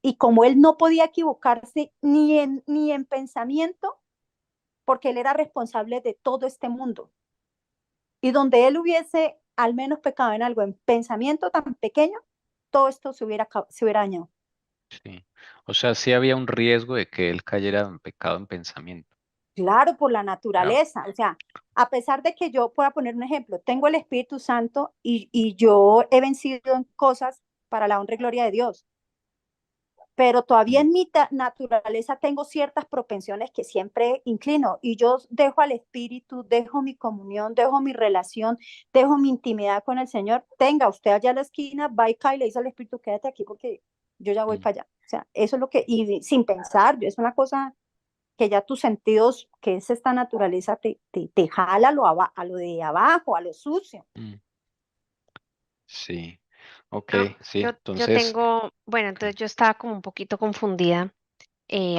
Y como él no podía equivocarse ni en pensamiento, porque él era responsable de todo este mundo. Y donde él hubiese al menos pecado en algo, en pensamiento tan pequeño, todo esto se hubiera dañado. Sí. O sea, sí había un riesgo de que él cayera en pecado en pensamiento. Claro, por la Claro. naturaleza. O sea, a pesar de que yo pueda poner un ejemplo, tengo el Espíritu Santo y yo he vencido en cosas para la honra y gloria de Dios, pero todavía Mm, en mi naturaleza tengo ciertas propensiones que siempre inclino y yo dejo al Espíritu, dejo mi comunión, dejo mi relación, dejo mi intimidad con el Señor. Tenga usted allá a la esquina, va y cae y le dice al Espíritu, quédate aquí porque yo ya voy mm, para allá. O sea, eso es lo que, y sin pensar, es una cosa que ya tus sentidos, que es esta naturaleza, te jala a lo de abajo, a lo sucio. mm. Sí. Ok, No, sí. yo Entonces, tengo, bueno, entonces yo estaba como un poquito confundida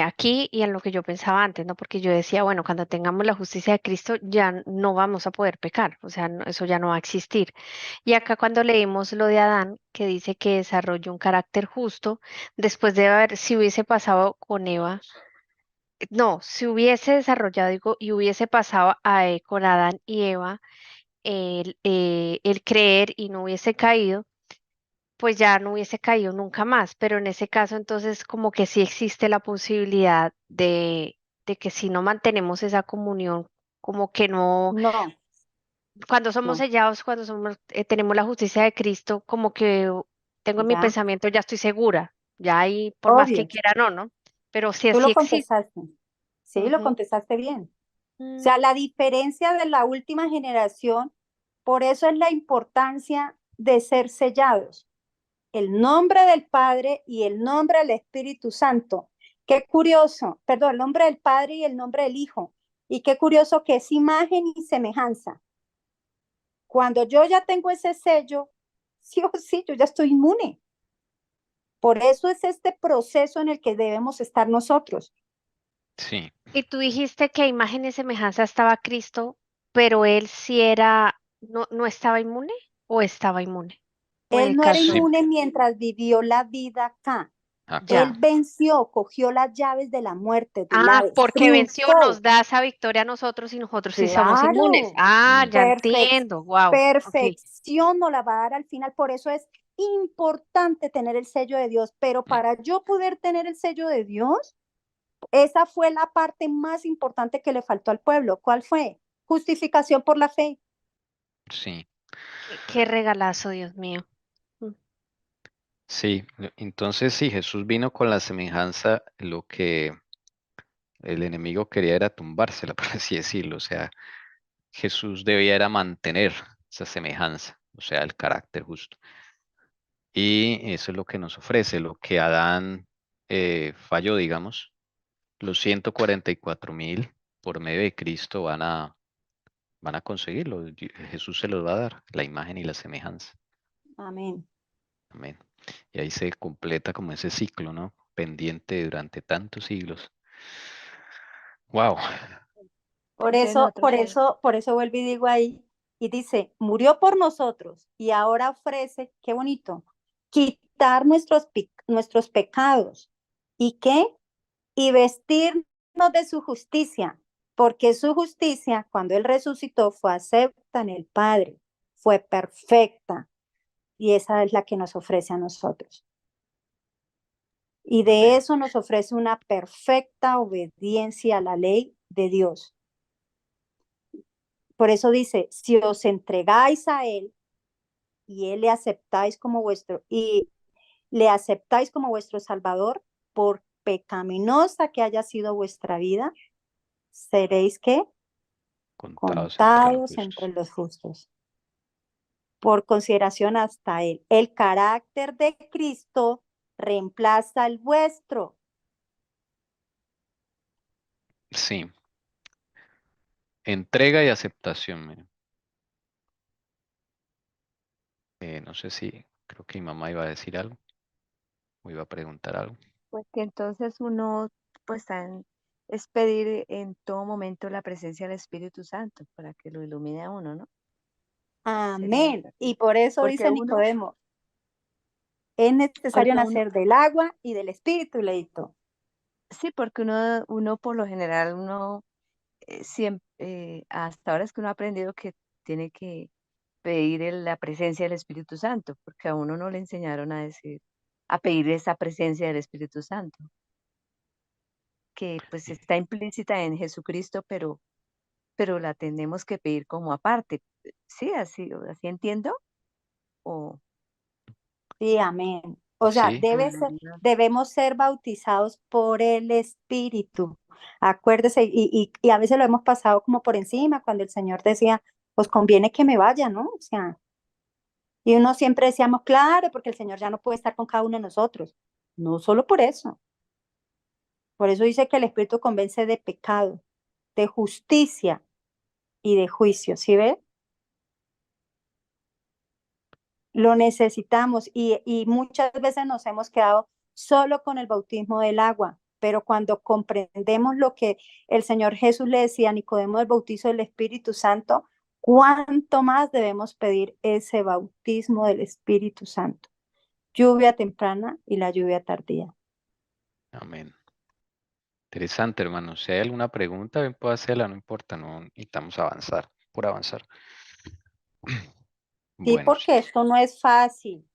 aquí y en lo que yo pensaba antes, ¿no? Porque yo decía, bueno, cuando tengamos la justicia de Cristo ya no vamos a poder pecar, o sea, eso ya no va a existir. Y acá cuando leímos lo de Adán, que dice que desarrolló un carácter justo, después de haber, si hubiese pasado con Eva, no, si hubiese desarrollado, digo, y hubiese pasado con Adán y Eva, el creer y no hubiese caído, pues ya no hubiese caído nunca más, pero en ese caso entonces como que sí existe la posibilidad de que si no mantenemos esa comunión, como que no, No, cuando somos no, sellados, cuando somos, tenemos la justicia de Cristo, como que tengo en mi ya, pensamiento, ya estoy segura, ya ahí por más que obvio. quiera, no, ¿no? Pero sí, Tú sí lo existe. contestaste. Sí, lo Ujú. contestaste bien. O Mm, sea, la diferencia de la última generación, por eso es la importancia de ser sellados. El nombre del Padre y el nombre del Espíritu Santo. Qué curioso, perdón, el nombre del Padre y el nombre del Hijo. Y qué curioso que es imagen y semejanza. Cuando yo ya tengo ese sello, sí o sí, yo ya estoy inmune. Por eso es este proceso en el que debemos estar nosotros. sí. Y tú dijiste que imagen y semejanza estaba Cristo, pero él sí era, no estaba inmune o estaba inmune. O en Él el no era Sí. caso, inmune mientras vivió la vida acá. Acá. Él ya. venció, cogió las llaves de la muerte, del Ah, Hades, porque venció, nos triunfó. da esa victoria a nosotros y nosotros sí somos inmunes. Claro, Ah, Mm, ya perfect, entiendo. Wow. Ok. perfección nos la va a dar al final. Por eso es importante tener el sello de Dios. Pero mm, para yo poder tener el sello de Dios, esa fue la parte más importante que le faltó al pueblo. ¿Cuál fue? Justificación por la fe. sí. Qué regalazo, Dios mío. Mm. Sí. Entonces, sí, Jesús vino con la semejanza, lo que el enemigo quería era tumbársela, por así decirlo. O sea, Jesús debía era mantener esa semejanza, o sea, el carácter justo. Y eso es lo que nos ofrece, lo que Adán falló, digamos. Los 144.000 por medio de Cristo van a conseguirlo. Jesús se los va a dar, la imagen y la semejanza. Amén. Amén. Y ahí se completa como ese ciclo, ¿no? Pendiente durante tantos siglos. Wow. Entonces nosotros, Por eso vuelvo y digo ahí, y dice, murió por nosotros y ahora ofrece, qué bonito, quitar quitar nuestros pecados. ¿Y qué? Y vestirnos de su justicia, porque su justicia, cuando Él resucitó, fue acepta en el Padre, fue perfecta, y esa es la que nos ofrece a nosotros. Y de Amén. eso nos ofrece una perfecta obediencia a la ley de Dios. Por eso dice, si os entregáis a Él y Él le aceptáis como vuestro Salvador, por pecaminosa que haya sido vuestra vida, seréis ¿qué? Contados entre los Contados entre justos. los justos. Por consideración hasta Él. El carácter de Cristo reemplaza el vuestro. Sí. Entrega y aceptación. Miren. No sé si, creo que mi mamá iba a decir algo o iba a preguntar algo. Pues que entonces uno, pues es pedir en todo momento la presencia del Espíritu Santo para que lo ilumine a uno, ¿no? Sería Amén. esa. Y por eso Porque dice uno, Nicodemo, es necesario porque uno, nacer del agua y del Espíritu, le dictó. sí, porque uno por lo general, uno siempre, hasta ahora es que uno ha aprendido que tiene que pedir la presencia del Espíritu Santo, porque a uno no le enseñaron a decir, a pedir esa presencia del Espíritu Santo, que pues está implícita en Jesucristo, pero la tenemos que pedir como aparte. ¿Sí? Así entiendo. O, Sí, amén. O sea, Sí, ah, debemos ser bautizados por el Espíritu. Acuérdese, y a veces lo hemos pasado como por encima, cuando el Señor decía, os conviene que me vaya, ¿no? O sea, y uno siempre decíamos, claro, porque el Señor ya no puede estar con cada uno de nosotros. No solo por eso. Por eso dice que el Espíritu convence de pecado, de justicia y de juicio. ¿Sí ve? Lo necesitamos y muchas veces nos hemos quedado solo con el bautismo del agua, pero cuando comprendemos lo que el Señor Jesús le decía a Nicodemo del bautizo del Espíritu Santo, ¿cuánto más debemos pedir ese bautismo del Espíritu Santo? Lluvia temprana y la lluvia tardía. amén. Interesante, hermano. Si hay alguna pregunta, bien puedo hacerla, no importa, no necesitamos avanzar, por avanzar. Sí, Bueno, sí. porque esto no es fácil.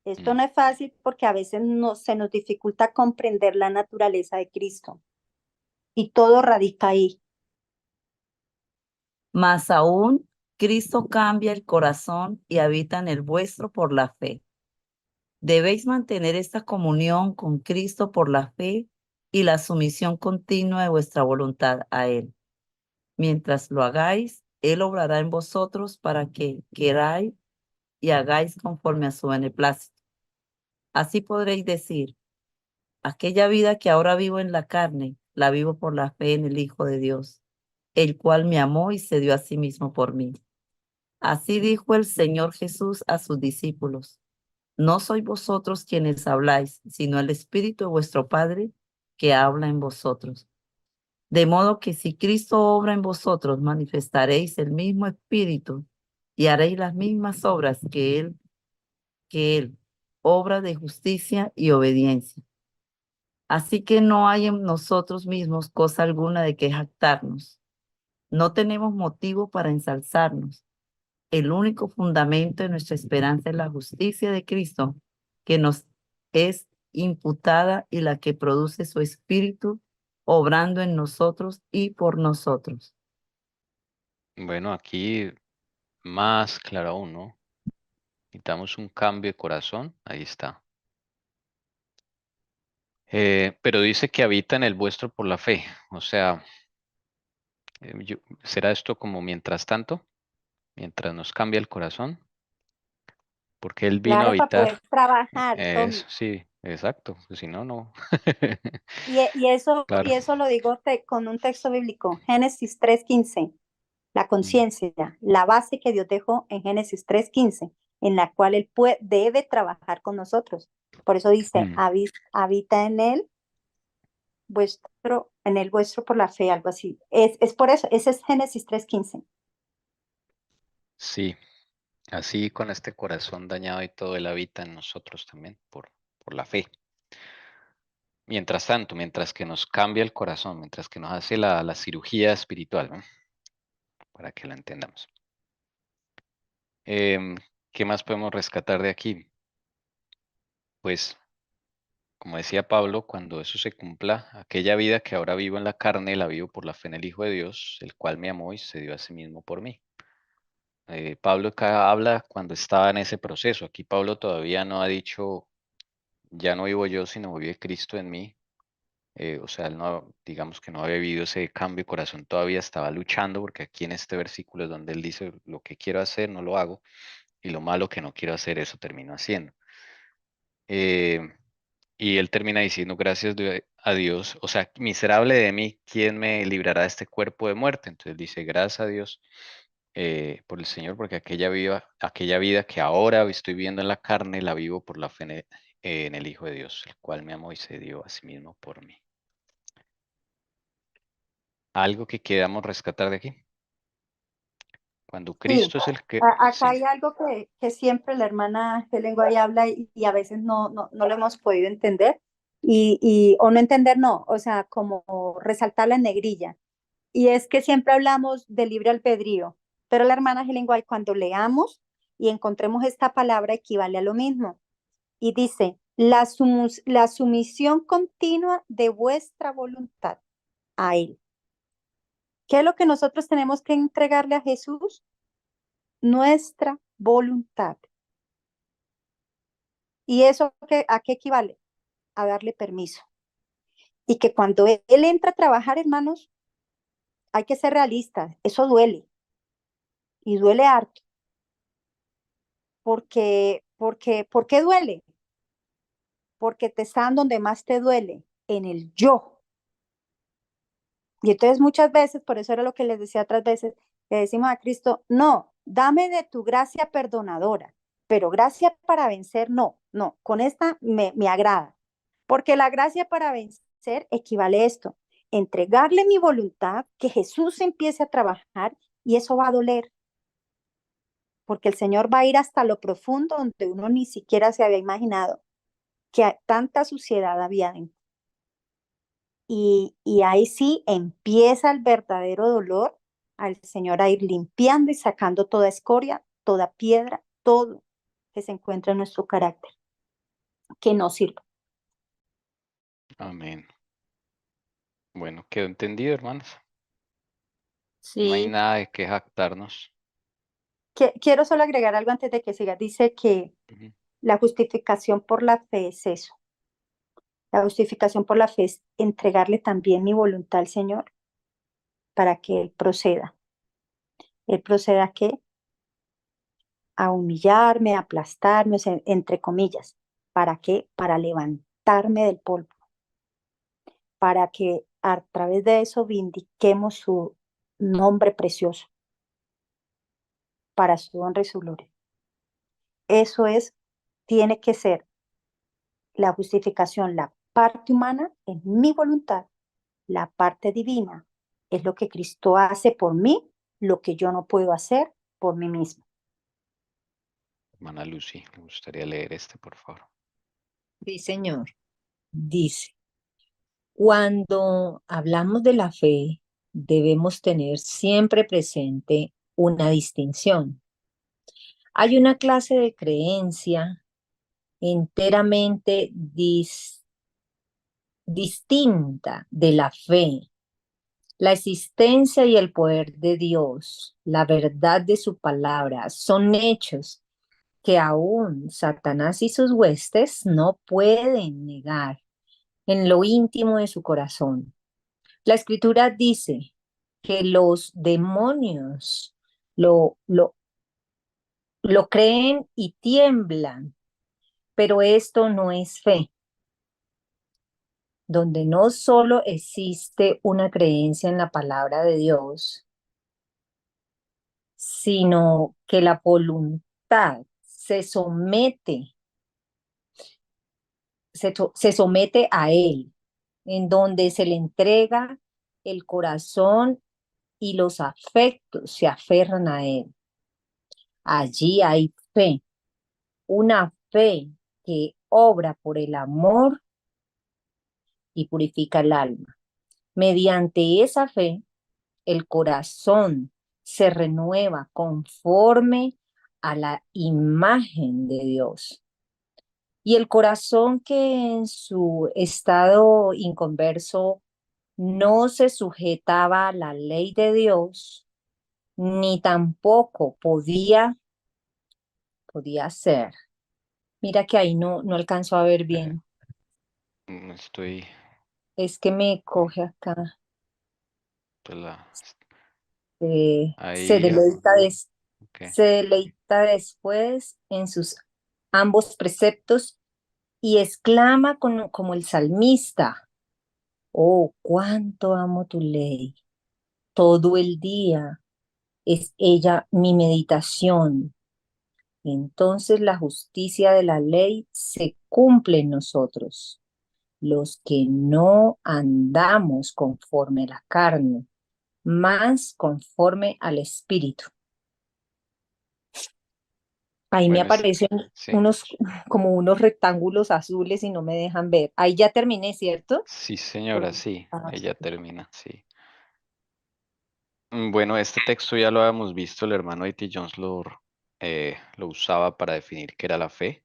Esto Mm, no es fácil porque a veces se nos dificulta comprender la naturaleza de Cristo y todo radica ahí. Más aún, Cristo cambia el corazón y habita en el vuestro por la fe. Debéis mantener esta comunión con Cristo por la fe y la sumisión continua de vuestra voluntad a Él. Mientras lo hagáis, Él obrará en vosotros para que queráis y hagáis conforme a su beneplácito. Así podréis decir, aquella vida que ahora vivo en la carne, la vivo por la fe en el Hijo de Dios, el cual me amó y se dio a sí mismo por mí. Así dijo el Señor Jesús a sus discípulos. No sois vosotros quienes habláis, sino el Espíritu de vuestro Padre que habla en vosotros. De modo que si Cristo obra en vosotros, manifestaréis el mismo Espíritu y haréis las mismas obras que Él, obra de justicia y obediencia. Así que no hay en nosotros mismos cosa alguna de que jactarnos. No tenemos motivo para ensalzarnos. El único fundamento de nuestra esperanza es la justicia de Cristo, que nos es imputada y la que produce su Espíritu, obrando en nosotros y por nosotros. Bueno, aquí más claro aún, ¿no? Necesitamos un cambio de corazón. Ahí está. Pero dice que habita en el vuestro por la fe. O sea, ¿será esto como mientras tanto? Mientras nos cambia el corazón. Porque Él vino a Claro, para habitar. poder trabajar, Eso, Tommy. sí, exacto. Pues si no, no. Y Claro. eso lo digo con un texto bíblico, Génesis 3:15, la Mm, conciencia, la base que Dios dejó en Génesis 3:15, en la cual Él debe trabajar con nosotros. Por eso dice, mm, habita en Él en el vuestro por la fe, algo así. Es por eso, ese es Génesis 3:15. sí, así con este corazón dañado y todo, Él habita en nosotros también por la fe. Mientras tanto, mientras que nos cambia el corazón, mientras que nos hace la cirugía espiritual, ¿no? Para que la entendamos. Em, ¿Qué más podemos rescatar de aquí? Pues, como decía Pablo, cuando eso se cumpla, aquella vida que ahora vivo en la carne, la vivo por la fe en el Hijo de Dios, el cual me amó y se dio a sí mismo por mí. Pablo acá habla cuando estaba en ese proceso. Aquí Pablo todavía no ha dicho, ya no vivo yo, sino vive Cristo en mí. O sea, él no, digamos que no había vivido ese cambio de corazón, todavía estaba luchando, porque aquí en este versículo es donde él dice, lo que quiero hacer no lo hago, y lo malo que no quiero hacer, eso termino haciendo. Eh, y él termina diciendo, gracias a Dios, o sea, miserable de mí, ¿quién me librará de este cuerpo de muerte? Entonces dice, gracias a Dios por el Señor, porque aquella vida que ahora estoy viviendo en la carne, la vivo por la fe en el Hijo de Dios, el cual me amó y se dio a sí mismo por mí. Algo que queramos rescatar de aquí. Cuando Sí, Cristo es el que, acá sí, hay algo que siempre la hermana Helen Guay habla y a veces no lo hemos podido entender o no entender, no, o sea, como resaltarla en negrilla. Y es que siempre hablamos de libre albedrío, pero la hermana Helen White, cuando leamos y encontremos esta palabra, equivale a lo mismo. Y dice, la sumisión continua de vuestra voluntad a Él. ¿Qué es lo que nosotros tenemos que entregarle a Jesús? Nuestra voluntad. ¿Y eso a qué equivale? A darle permiso. Y que cuando Él entra a trabajar, hermanos, hay que ser realistas, eso duele. Y duele harto. ¿Por qué duele? Porque te están donde más te duele, en el yo. Y entonces muchas veces, por eso era lo que les decía otras veces, le decimos a Cristo, no, dame de tu gracia perdonadora, pero gracia para vencer, no, con esta me agrada, porque la gracia para vencer equivale a esto, entregarle mi voluntad, que Jesús empiece a trabajar y eso va a doler, porque el Señor va a ir hasta lo profundo donde uno ni siquiera se había imaginado que tanta suciedad había dentro. Y ahí sí empieza el verdadero dolor al Señor a ir limpiando y sacando toda escoria, toda piedra, todo que se encuentra en nuestro carácter, que no sirva. amén. Bueno, quedó entendido, hermanos. No hay Sí. nada de qué jactarnos. Quiero solo agregar algo antes de que siga. Dice que Ujú. la justificación por la fe es eso. La justificación por la fe es entregarle también mi voluntad al Señor para que Él proceda. ¿Él proceda a qué? A humillarme, a aplastarme, o sea, entre comillas. ¿Para qué? Para levantarme del polvo, para que a través de eso vindiquemos su nombre precioso, para su honra y su gloria. Eso es, tiene que ser la justificación, la parte humana es mi voluntad, la parte divina es lo que Cristo hace por mí, lo que yo no puedo hacer por mí mismo. Hermana Lucy, me gustaría leer este, por favor. Sí, señor. Dice, cuando hablamos de la fe, debemos tener siempre presente una distinción. Hay una clase de creencia enteramente distinta de la fe, la existencia y el poder de Dios, la verdad de su palabra, son hechos que aún Satanás y sus huestes no pueden negar en lo íntimo de su corazón. La escritura dice que los demonios lo creen y tiemblan, pero esto no es fe, donde no solo existe una creencia en la palabra de Dios, sino que la voluntad se somete a Él, en donde se le entrega el corazón y los afectos se aferran a Él. Allí hay fe, una fe que obra por el amor y purifica el alma. Mediante esa fe, el corazón se renueva conforme a la imagen de Dios. Y el corazón que en su estado inconverso no se sujetaba a la ley de Dios, ni tampoco podía ser. Mira que ahí no alcanzó a ver bien. No estoy, Es que me coge acá. pues Se ahí, deleita, ok. se deleita después en sus ambos preceptos y exclama como el salmista: oh, cuánto amo tu ley. Todo el día es ella mi meditación. Entonces la justicia de la ley se cumple en nosotros, los que no andamos conforme a la carne, más conforme al Espíritu. Ahí me Bueno, aparecen sí, como unos rectángulos azules y no me dejan ver. Ahí ya terminé, ¿cierto? sí, señora, Por- sí, ah, ella termina, sí. Bueno, este texto ya lo habíamos visto, el hermano A.T. Jones lo usaba para definir qué era la fe,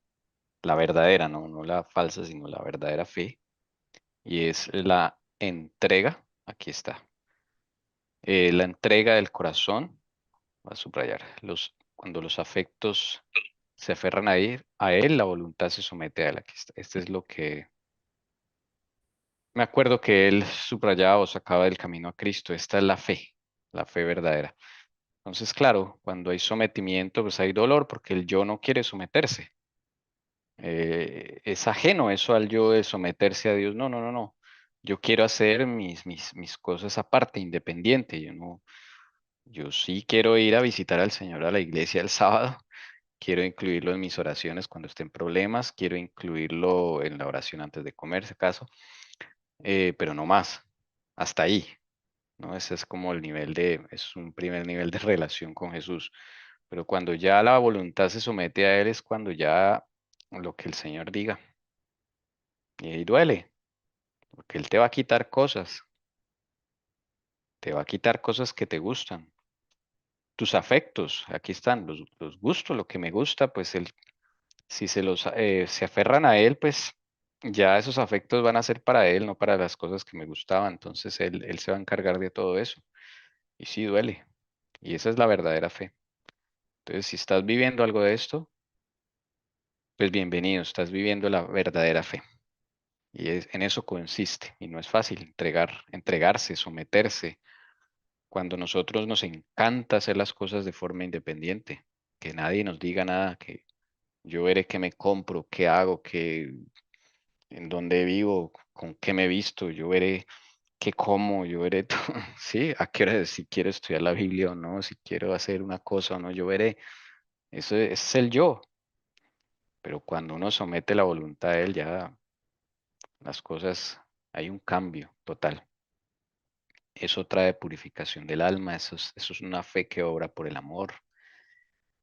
la verdadera, no la falsa, sino la verdadera fe, y es la entrega, aquí está, la entrega del corazón, va a subrayar, cuando los afectos se aferran a él, la voluntad se somete a él, aquí está, este es lo que me acuerdo que él subrayaba o sacaba del camino a Cristo, esta es la fe verdadera. Entonces, claro, cuando hay sometimiento, pues hay dolor porque el yo no quiere someterse. Es ajeno eso al yo de someterse a Dios. No, no, no, no. Yo quiero hacer mis cosas aparte, independiente. Yo sí quiero ir a visitar al Señor a la iglesia el sábado. Quiero incluirlo en mis oraciones cuando estén problemas. Quiero incluirlo en la oración antes de comer, si acaso. Pero no más. Hasta ahí. ¿No? Ese es como es un primer nivel de relación con Jesús. Pero cuando ya la voluntad se somete a Él es cuando ya lo que el Señor diga. Y ahí duele, porque Él te va a quitar cosas, te va a quitar cosas que te gustan. Tus afectos, aquí están, los gustos, lo que me gusta, pues Él, si se aferran a Él, pues ya esos afectos van a ser para Él, no para las cosas que me gustaban. Entonces Él se va a encargar de todo eso. Y sí duele. Y esa es la verdadera fe. Entonces, si estás viviendo algo de esto, pues bienvenido, estás viviendo la verdadera fe. Y en eso consiste. Y no es fácil entregarse, someterse. Cuando nosotros nos encanta hacer las cosas de forma independiente, que nadie nos diga nada, que yo veré qué me compro, qué hago, en dónde vivo, con qué me visto, yo veré qué como, yo veré todo, sí, a qué hora, si quiero estudiar la Biblia o no, si quiero hacer una cosa o no, yo veré. Eso es el yo. Pero cuando uno somete la voluntad a él, ya las cosas, hay un cambio total. Eso trae purificación del alma, eso es una fe que obra por el amor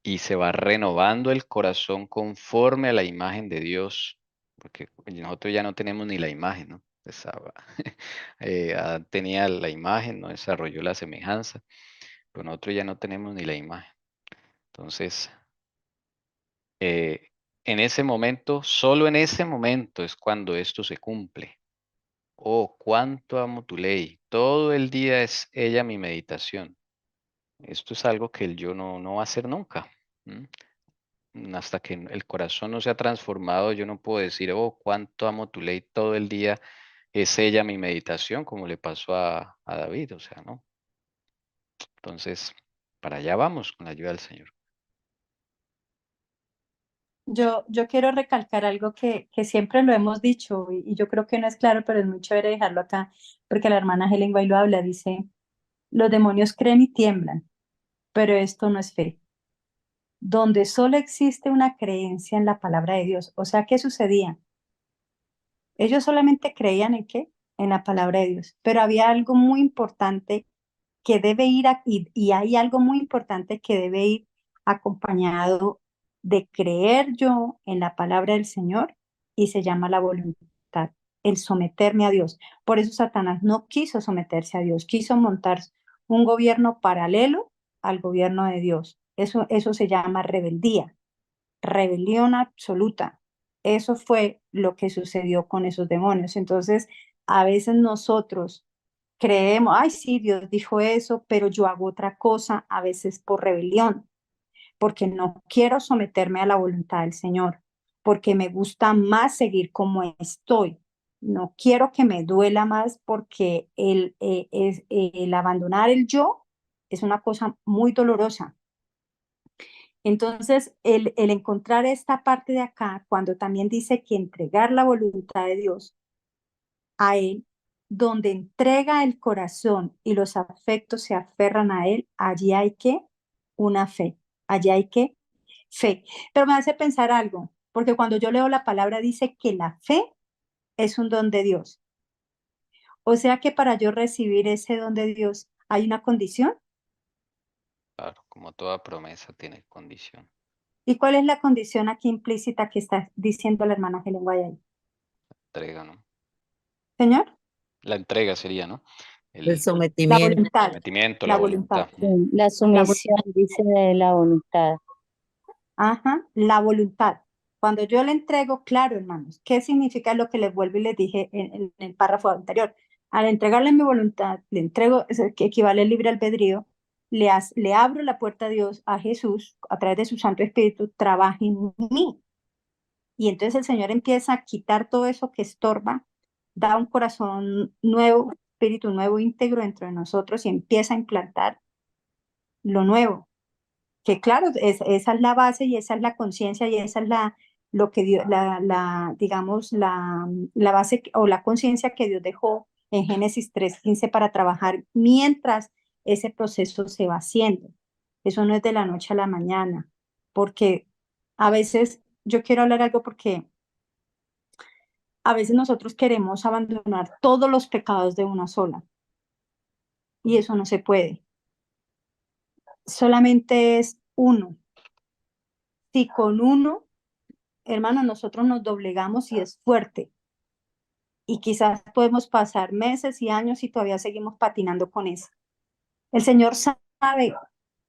y se va renovando el corazón conforme a la imagen de Dios, porque nosotros ya no tenemos ni la imagen, ¿no? Pues, Adán tenía la imagen, no desarrolló la semejanza, pero nosotros ya no tenemos ni la imagen. Entonces, eh, en ese momento, solo en ese momento es cuando esto se cumple. Oh, cuánto amo tu ley. Todo el día es ella mi meditación. Esto es algo que el yo no va a hacer nunca. ¿M? Hasta que el corazón no se ha transformado, yo no puedo decir, oh, cuánto amo tu ley. Todo el día es ella mi meditación, como le pasó a David. O sea, ¿no? Entonces, para allá vamos con la ayuda del Señor. Yo quiero recalcar algo que siempre lo hemos dicho y yo creo que no es claro, pero es muy chévere dejarlo acá, porque la hermana Helen White lo habla, dice, los demonios creen y tiemblan, pero esto no es fe. Donde solo existe una creencia en la palabra de Dios. O sea, ¿qué sucedía? Ellos solamente creían en qué? En la palabra de Dios, pero había algo muy importante que debe ir y hay algo muy importante que debe ir acompañado de creer yo en la palabra del Señor y se llama la voluntad, el someterme a Dios. Por eso Satanás no quiso someterse a Dios, quiso montar un gobierno paralelo al gobierno de Dios. Eso se llama rebeldía, rebelión absoluta. Eso fue lo que sucedió con esos demonios. Entonces, a veces nosotros creemos, ay, sí, Dios dijo eso, pero yo hago otra cosa, a veces por rebelión, porque no quiero someterme a la voluntad del Señor, porque me gusta más seguir como estoy. No quiero que me duela más porque el abandonar el yo es una cosa muy dolorosa. Entonces, el encontrar esta parte de acá, cuando también dice que entregar la voluntad de Dios a Él, donde entrega el corazón y los afectos se aferran a Él, allí hay que una fe, allí hay que fe. Pero me hace pensar algo, porque cuando yo leo la palabra dice que la fe es un don de Dios. O sea que para yo recibir ese don de Dios hay una condición. Claro, como toda promesa tiene condición. ¿Y cuál es la condición aquí implícita que está diciendo la hermana Helen White ahí? Entrega, ¿no? Señor, La entrega sería, ¿no? El El la sometimiento. voluntad, sometimiento, la la voluntad, voluntad. Sí, la sumisión, dice de la voluntad. ajá, la voluntad. Cuando yo le entrego, claro, hermanos, ¿qué significa lo que les vuelvo y les dije en el párrafo anterior? Al entregarle mi voluntad, le entrego, que equivale al libre albedrío, le abro la puerta a Dios, a Jesús, a través de su Santo Espíritu, trabaje en mí. Y entonces el Señor empieza a quitar todo eso que estorba, da un corazón nuevo, espíritu nuevo, íntegro dentro de nosotros y empieza a implantar lo nuevo. Que claro, esa es la base y esa es la conciencia y esa es lo que Dios, digamos, la base o la conciencia que Dios dejó en Génesis 3:15 para trabajar mientras ese proceso se va haciendo. Eso no es de la noche a la mañana, porque a veces, yo quiero hablar algo porque a veces nosotros queremos abandonar todos los pecados de una sola y eso no se puede. Solamente es uno. Si con uno, hermano, nosotros nos doblegamos y es fuerte. Y quizás podemos pasar meses y años y todavía seguimos patinando con eso. El Señor sabe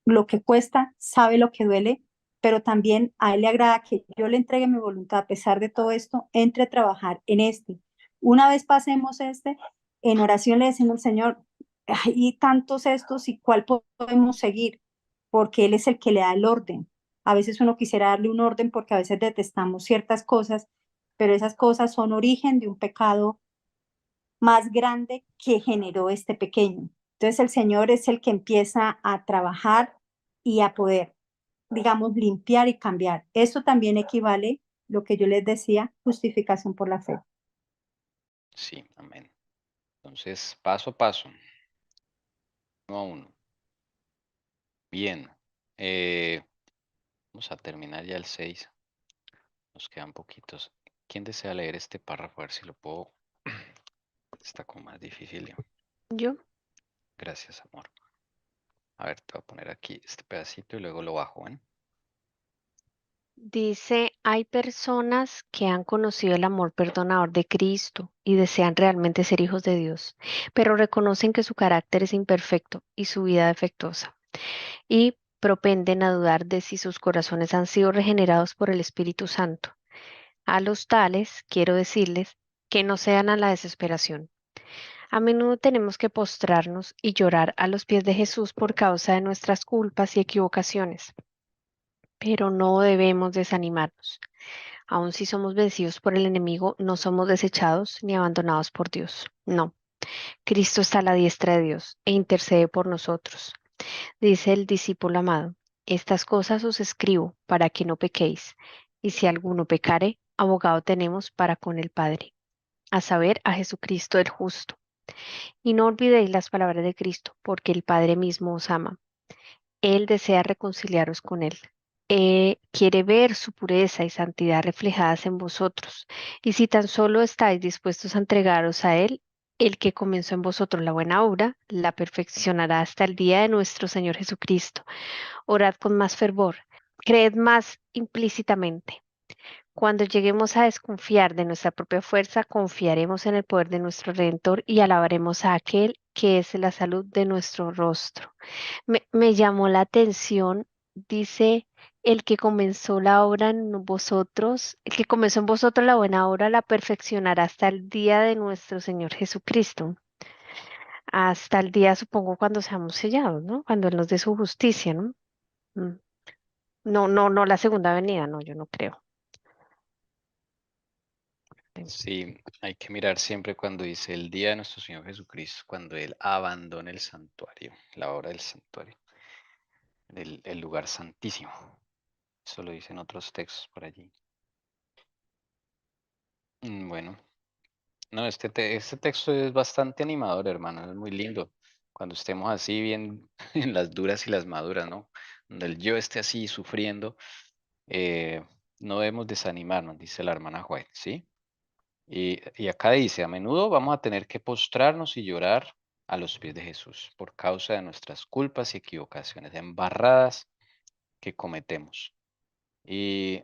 lo que cuesta, sabe lo que duele, pero también a Él le agrada que yo le entregue mi voluntad, a pesar de todo esto, entre a trabajar en este. Una vez pasemos este, en oración le decimos al Señor, hay tantos estos y cuál podemos seguir, porque Él es el que le da el orden. A veces uno quisiera darle un orden porque a veces detestamos ciertas cosas, pero esas cosas son origen de un pecado más grande que generó este pequeño. Entonces el Señor es el que empieza a trabajar y a poder, digamos, limpiar y cambiar. Eso también equivale, lo que yo les decía, justificación por la fe. Sí, amén. Entonces, paso a paso, uno a uno. Bien. Vamos a terminar ya el 6. Nos quedan poquitos. ¿Quién desea leer este párrafo? A ver si lo puedo. Está como más difícil. Yo, Gracias, amor. A ver, te voy a poner aquí este pedacito y luego lo bajo, ¿ven? dice, hay personas que han conocido el amor perdonador de Cristo y desean realmente ser hijos de Dios, pero reconocen que su carácter es imperfecto y su vida defectuosa, y propenden a dudar de si sus corazones han sido regenerados por el Espíritu Santo. A los tales, quiero decirles que no sean a la desesperación. A menudo tenemos que postrarnos y llorar a los pies de Jesús por causa de nuestras culpas y equivocaciones, pero no debemos desanimarnos. Aun si somos vencidos por el enemigo, no somos desechados ni abandonados por Dios. No, Cristo está a la diestra de Dios e intercede por nosotros. Dice el discípulo amado, estas cosas os escribo para que no pequéis, y si alguno pecare, abogado tenemos para con el Padre, a saber, a Jesucristo el justo. Y no olvidéis las palabras de Cristo, porque el Padre mismo os ama. Él desea reconciliaros con Él. Quiere ver su pureza y santidad reflejadas en vosotros. Y si tan solo estáis dispuestos a entregaros a Él, el que comenzó en vosotros la buena obra, la perfeccionará hasta el día de nuestro Señor Jesucristo. Orad con más fervor, creed más implícitamente, Cuando lleguemos a desconfiar de nuestra propia fuerza, confiaremos en el poder de nuestro Redentor y alabaremos a aquel que es la salud de nuestro rostro. Me llamó la atención, dice, el que comenzó la obra en vosotros, el que comenzó en vosotros la buena obra, la perfeccionará hasta el día de nuestro Señor Jesucristo. Hasta el día, supongo, cuando seamos sellados, ¿no? Cuando Él nos dé su justicia, ¿no? Mm. No la segunda venida, no, yo no creo. Sí, hay que mirar siempre cuando dice el día de nuestro Señor Jesucristo, cuando Él abandone el santuario, la obra del santuario, el lugar santísimo. Eso lo dicen otros textos por allí. Bueno, no, este texto es bastante animador, hermano, es muy lindo. Cuando estemos así bien en las duras y las maduras, ¿no? Donde el yo esté así sufriendo, eh, no debemos desanimarnos, dice la hermana White, ¿sí? Y acá dice, a menudo vamos a tener que postrarnos y llorar a los pies de Jesús por causa de nuestras culpas y equivocaciones, embarradas que cometemos. Y,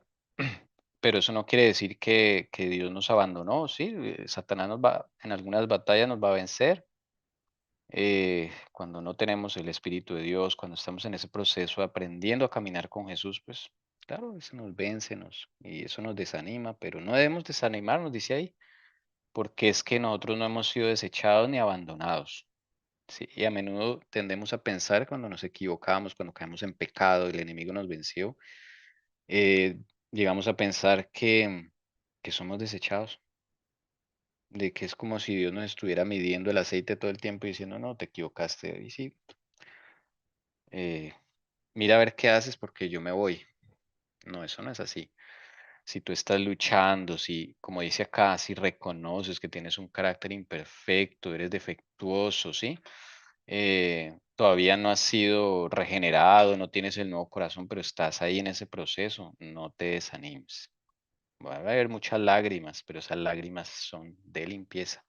pero eso no quiere decir que Dios nos abandonó, ¿sí? Satanás en algunas batallas nos va a vencer. Cuando no tenemos el Espíritu de Dios, cuando estamos en ese proceso aprendiendo a caminar con Jesús, pues claro, eso nos vence, y eso nos desanima, pero no debemos desanimarnos, dice ahí, porque es que nosotros no hemos sido desechados ni abandonados. Sí, y a menudo tendemos a pensar cuando nos equivocamos, cuando caemos en pecado y el enemigo nos venció, eh, llegamos a pensar que somos desechados, de que es como si Dios nos estuviera midiendo el aceite todo el tiempo y diciendo, no, te equivocaste. Y sí, eh, mira a ver qué haces porque yo me voy. No, eso no es así. Si tú estás luchando, si, como dice acá, si reconoces que tienes un carácter imperfecto, eres defectuoso, ¿sí? Todavía no has sido regenerado, no tienes el nuevo corazón, pero estás ahí en ese proceso, no te desanimes. Va a haber muchas lágrimas, pero esas lágrimas son de limpieza.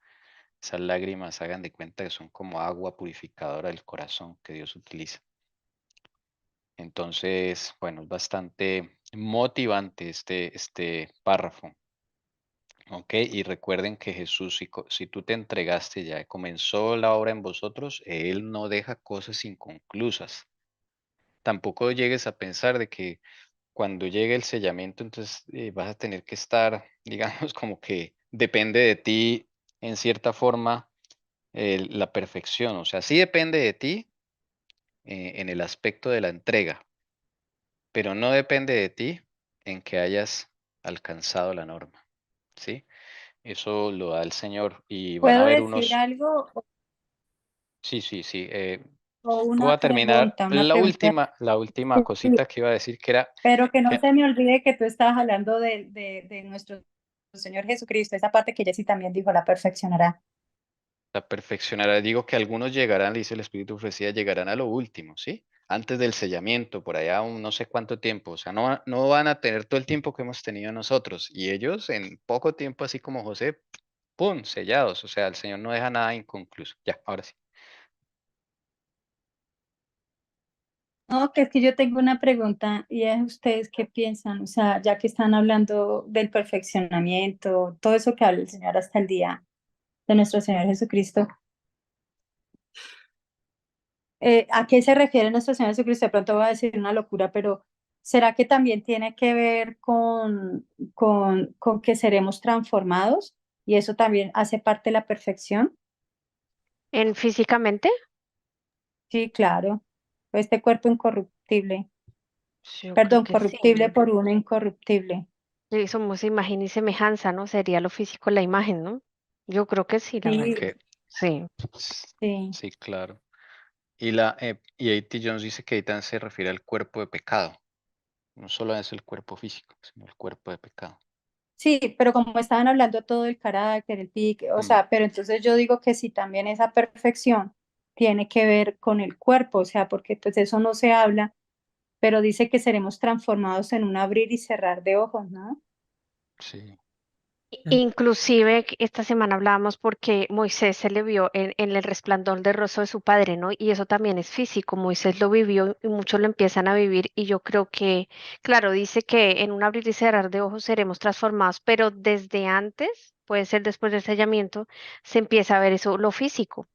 Esas lágrimas, hagan de cuenta que son como agua purificadora del corazón que Dios utiliza. Entonces, bueno, es bastante motivante este párrafo. Ok, y recuerden que Jesús, si tú te entregaste ya, comenzó la obra en vosotros, Él no deja cosas inconclusas. Tampoco llegues a pensar de que cuando llegue el sellamiento, entonces vas a tener que estar, digamos, como que depende de ti en cierta forma la perfección. O sea, sí depende de ti en el aspecto de la entrega, pero no depende de ti en que hayas alcanzado la norma, ¿sí? Eso lo da el Señor y van a ¿Puedo haber decir unos, algo sí, sí, sí. o Tú vas una a terminar pregunta, una pregunta? la última Sí, cosita que iba a decir que era pero que no que se me olvide que tú estabas hablando de nuestro Señor Jesucristo, esa parte que Jessy también dijo, la perfeccionará. la perfeccionará. Digo que algunos llegarán, dice el Espíritu ofrecida, llegarán a lo último, ¿sí? Antes del sellamiento, por allá un no sé cuánto tiempo. O sea, no van a tener todo el tiempo que hemos tenido nosotros. Y ellos en poco tiempo, así como José, ¡pum!, sellados. O sea, el Señor no deja nada inconcluso. Ya, ahora sí. No, que es que yo tengo una pregunta y es ustedes qué piensan, o sea, ya que están hablando del perfeccionamiento, todo eso que habla el Señor hasta el día de nuestro Señor Jesucristo, ¿a qué se refiere nuestro Señor Jesucristo? De pronto voy a decir una locura, pero ¿será que también tiene que ver con que seremos transformados y eso también hace parte de la perfección? ¿En físicamente? Sí, claro. Este cuerpo incorruptible, Yo creo perdón, que sí. corruptible por uno incorruptible. Sí, somos imagen y semejanza, ¿no? Sería lo físico la imagen, ¿no? Yo creo que sí, la verdad. Sí, Ok. Sí. sí. Sí, claro. Y A.T. Jones dice que ahí también se refiere al cuerpo de pecado. No solo es el cuerpo físico, sino el cuerpo de pecado. Sí, pero como estaban hablando todo el carácter, el pique, o Mm, sea, pero entonces yo digo que sí, también esa perfección tiene que ver con el cuerpo, o sea, porque pues eso no se habla, pero dice que seremos transformados en un abrir y cerrar de ojos, ¿no? sí. Inclusive esta semana hablábamos porque Moisés se le vio en el resplandor del rostro de su padre, ¿no? Y eso también es físico. Moisés lo vivió y muchos lo empiezan a vivir y yo creo que, claro, dice que en un abrir y cerrar de ojos seremos transformados, pero desde antes, puede ser después del sellamiento, se empieza a ver eso, lo físico.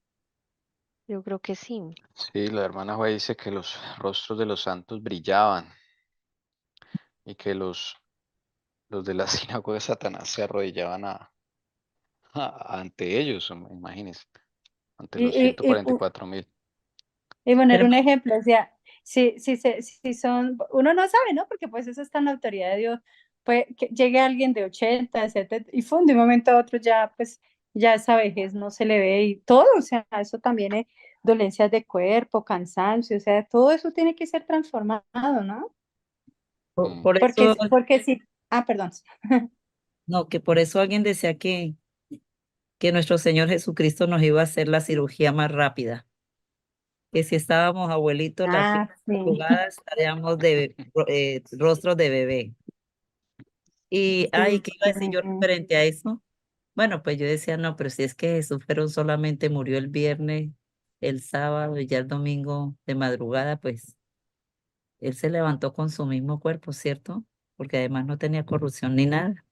Yo creo que sí. Sí, la hermana Juan dice que los rostros de los santos brillaban y que los de la sinagoga de Satanás se arrodillaban ante ellos, imagínense, ante Y, los y, ciento y, cuarenta y pu- cuatro mil. y poner Hermano, un ejemplo, o sea, si son, uno no sabe, ¿no? Porque pues eso está en la autoridad de Dios. Pues que llegue alguien de 80, 70, y de un momento a otro ya, pues, ya esa vejez no se le ve y todo, o sea, eso también es dolencias de cuerpo, cansancio, o sea, todo eso tiene que ser transformado, ¿no? Mm, por eso, Porque si, perdón. no, que por eso alguien decía que nuestro Señor Jesucristo nos iba a hacer la cirugía más rápida, que si estábamos abuelitos las Ah, primeras sí, jugadas estaríamos rostros de bebé. Y, ay, sí, ¿qué iba a decir yo referente a eso? Bueno, pues yo decía, no, pero si es que Jesús pero solamente murió el viernes, el sábado y ya el domingo de madrugada, pues él se levantó con su mismo cuerpo, ¿cierto? Porque además no tenía corrupción ni nada.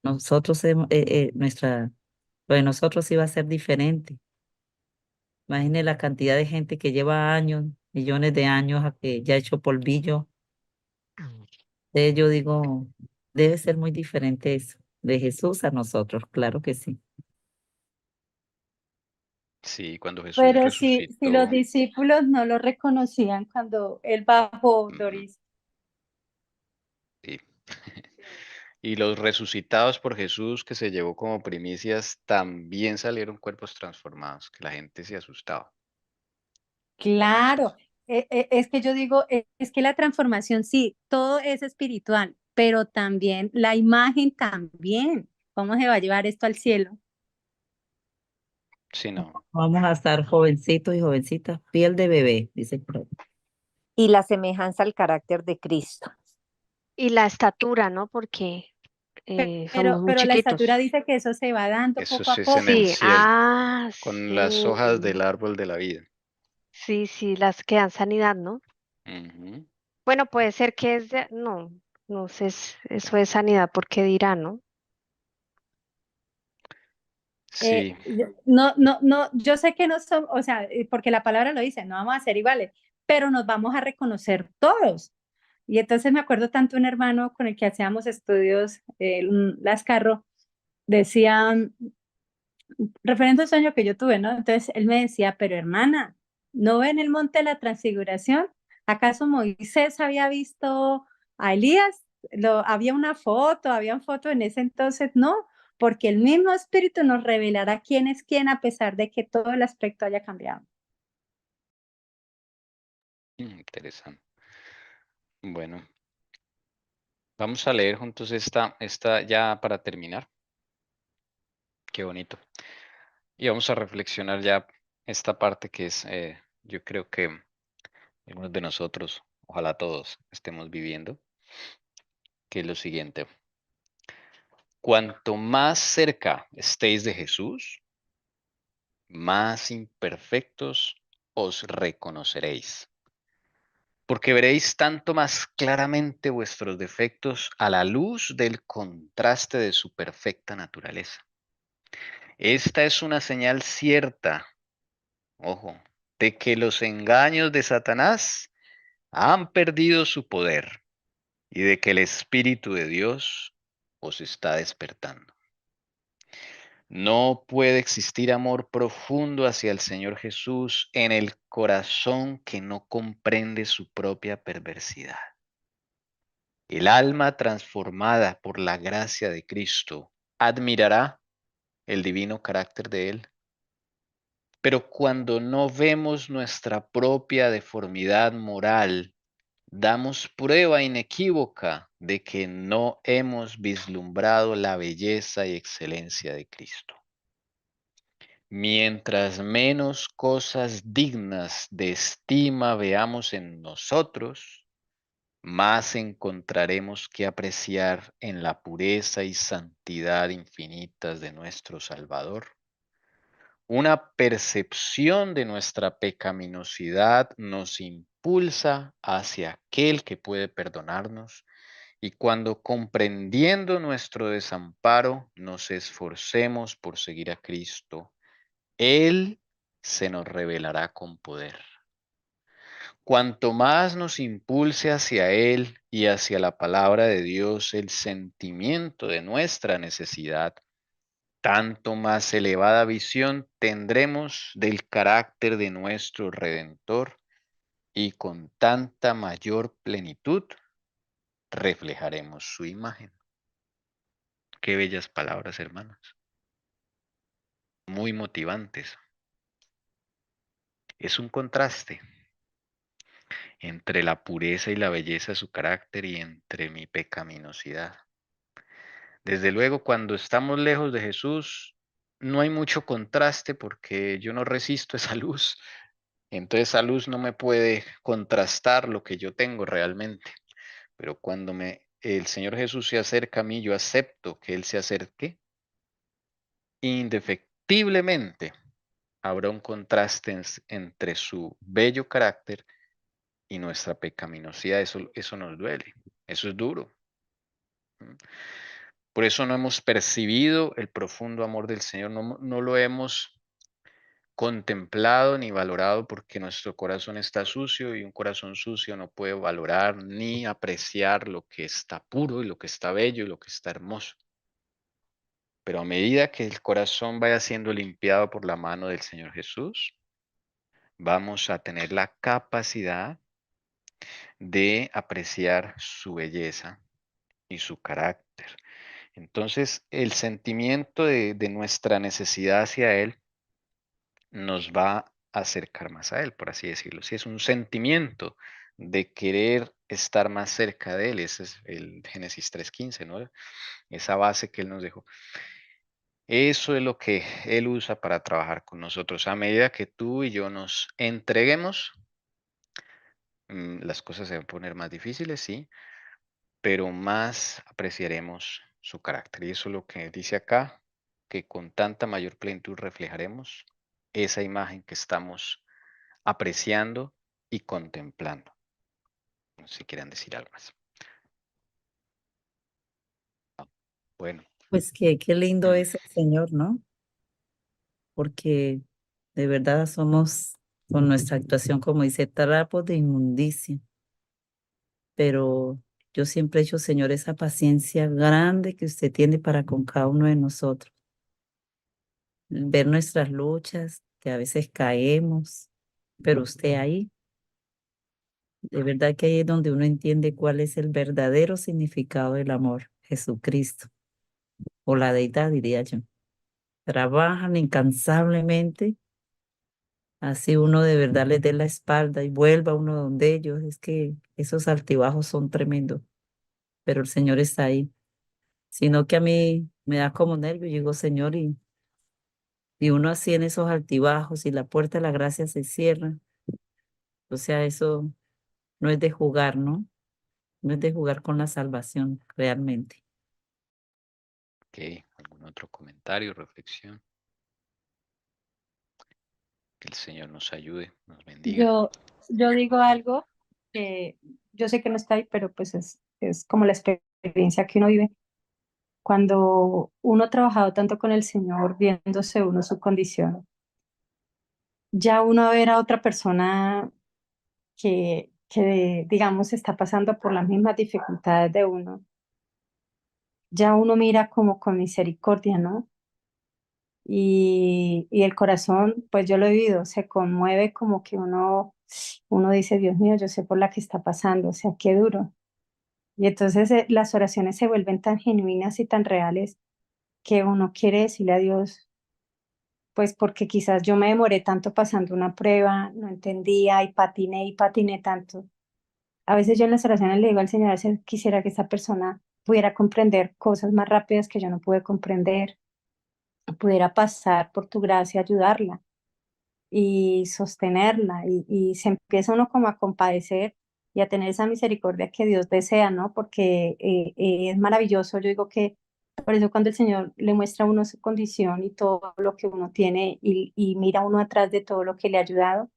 Nosotros, lo de nosotros iba a ser diferente. Imagine la cantidad de gente que lleva años, millones de años, a que ya ha hecho polvillo. Yo digo, debe ser muy diferente eso, de Jesús a nosotros, claro que sí. sí, cuando Jesús pero si los resucitó, discípulos no lo reconocían cuando él bajó, ujú, Doris. sí. Y los resucitados por Jesús que se llevó como primicias también salieron cuerpos transformados, que la gente se asustaba. Claro, es que yo digo, es que la transformación sí, todo es espiritual, pero también la imagen también. ¿Cómo se va a llevar esto al cielo? Sí, no. Vamos a estar jovencitos y jovencitas, piel de bebé, dice por ahí. Y la semejanza al carácter de Cristo. Y la estatura, ¿no? Porque somos muy Pero la estatura chiquitos. dice que eso se va dando Eso poco sí a es en poco. el Sí, cielo, con las sí. hojas del árbol de la vida. Sí, sí, las que dan sanidad, ¿no? Ujú. Bueno, puede ser que es de, no, no sé, eso es sanidad, porque dirá, ¿no? Sí, No, yo sé que no son, o sea, porque la palabra lo dice, no vamos a ser iguales, pero nos vamos a reconocer todos. Y entonces me acuerdo tanto un hermano con el que hacíamos estudios, Lascarro, decía, referente a un sueño que yo tuve, ¿no? Entonces él me decía, pero hermana, ¿no ven el monte de la transfiguración? ¿Acaso Moisés había visto a Elías? Había una foto en ese entonces, no, porque el mismo Espíritu nos revelará quién es quién a pesar de que todo el aspecto haya cambiado. interesante. Bueno, vamos a leer juntos esta ya para terminar. Qué bonito. Y vamos a reflexionar ya esta parte que es, yo creo que algunos de nosotros, ojalá todos, estemos viviendo, que es lo siguiente. Cuanto más cerca estéis de Jesús, más imperfectos os reconoceréis, porque veréis tanto más claramente vuestros defectos a la luz del contraste de su perfecta naturaleza. Esta es una señal cierta, ojo, de que los engaños de Satanás han perdido su poder y de que el Espíritu de Dios os está despertando. No puede existir amor profundo hacia el Señor Jesús en el corazón que no comprende su propia perversidad. El alma transformada por la gracia de Cristo admirará el divino carácter de Él. Pero cuando no vemos nuestra propia deformidad moral, damos prueba inequívoca de que no hemos vislumbrado la belleza y excelencia de Cristo. Mientras menos cosas dignas de estima veamos en nosotros, más encontraremos que apreciar en la pureza y santidad infinitas de nuestro Salvador. Una percepción de nuestra pecaminosidad nos impulsa hacia aquel que puede perdonarnos, y cuando comprendiendo nuestro desamparo nos esforcemos por seguir a Cristo, Él se nos revelará con poder. Cuanto más nos impulse hacia Él y hacia la palabra de Dios el sentimiento de nuestra necesidad, tanto más elevada visión tendremos del carácter de nuestro Redentor, y con tanta mayor plenitud reflejaremos su imagen. Qué bellas palabras, hermanos. Muy motivantes. Es un contraste entre la pureza y la belleza de su carácter y entre mi pecaminosidad. Desde luego, cuando estamos lejos de Jesús, no hay mucho contraste porque yo no resisto esa luz. Entonces esa luz no me puede contrastar lo que yo tengo realmente. Pero cuando el Señor Jesús se acerca a mí, yo acepto que Él se acerque. Indefectiblemente habrá un contraste entre su bello carácter y nuestra pecaminosidad. Eso nos duele, eso es duro. Por eso no hemos percibido el profundo amor del Señor, no lo hemos contemplado ni valorado, porque nuestro corazón está sucio y un corazón sucio no puede valorar ni apreciar lo que está puro y lo que está bello y lo que está hermoso. Pero a medida que el corazón vaya siendo limpiado por la mano del Señor Jesús, vamos a tener la capacidad de apreciar su belleza y su carácter. Entonces, el sentimiento de nuestra necesidad hacia Él nos va a acercar más a Él, por así decirlo. Si es un sentimiento de querer estar más cerca de Él, ese es el Génesis 3:15, ¿no? Esa base que Él nos dejó. Eso es lo que Él usa para trabajar con nosotros. A medida que tú y yo nos entreguemos, las cosas se van a poner más difíciles, sí, pero más apreciaremos su carácter. Y eso es lo que dice acá, que con tanta mayor plenitud reflejaremos esa imagen que estamos apreciando y contemplando. No sé si quieran decir algo más. Bueno. Pues qué lindo Mm. es el Señor, ¿no? Porque de verdad somos, con nuestra actuación, como dice, trapos de inmundicia. Pero yo siempre he hecho, Señor, esa paciencia grande que usted tiene para con cada uno de nosotros. Ver nuestras luchas, que a veces caemos, pero usted ahí, de verdad que ahí es donde uno entiende cuál es el verdadero significado del amor, Jesucristo, o la deidad, diría yo. Trabajan incansablemente, así uno de verdad les dé la espalda y vuelva uno donde ellos. Es que esos altibajos son tremendos, pero el Señor está ahí. Sino que a mí me da como nervio, yo digo, Señor, y uno así en esos altibajos y la puerta de la gracia se cierra. O sea, eso no es de jugar, ¿no? No es de jugar con la salvación, realmente. Ok, ¿algún otro comentario, reflexión? Que el Señor nos ayude, nos bendiga. Yo digo algo que yo sé que no está ahí, pero pues es como la experiencia que uno vive. Cuando uno ha trabajado tanto con el Señor, viéndose uno su condición, ya uno ver a otra persona que digamos, está pasando por las mismas dificultades de uno, ya uno mira como con misericordia, ¿no? Y el corazón, pues yo lo he vivido, se conmueve como que uno dice, Dios mío, yo sé por la que está pasando, o sea, qué duro. Y entonces las oraciones se vuelven tan genuinas y tan reales que uno quiere decirle a Dios, pues porque quizás yo me demoré tanto pasando una prueba, no entendía y patiné tanto. A veces yo en las oraciones le digo al Señor, a veces quisiera que esa persona pudiera comprender cosas más rápidas que yo no pude comprender, pudiera pasar por tu gracia, ayudarla y sostenerla y se empieza uno como a compadecer y a tener esa misericordia que Dios desea, ¿no? Porque es maravilloso. Yo digo que por eso cuando el Señor le muestra a uno su condición y todo lo que uno tiene y mira uno atrás de todo lo que le ha ayudado,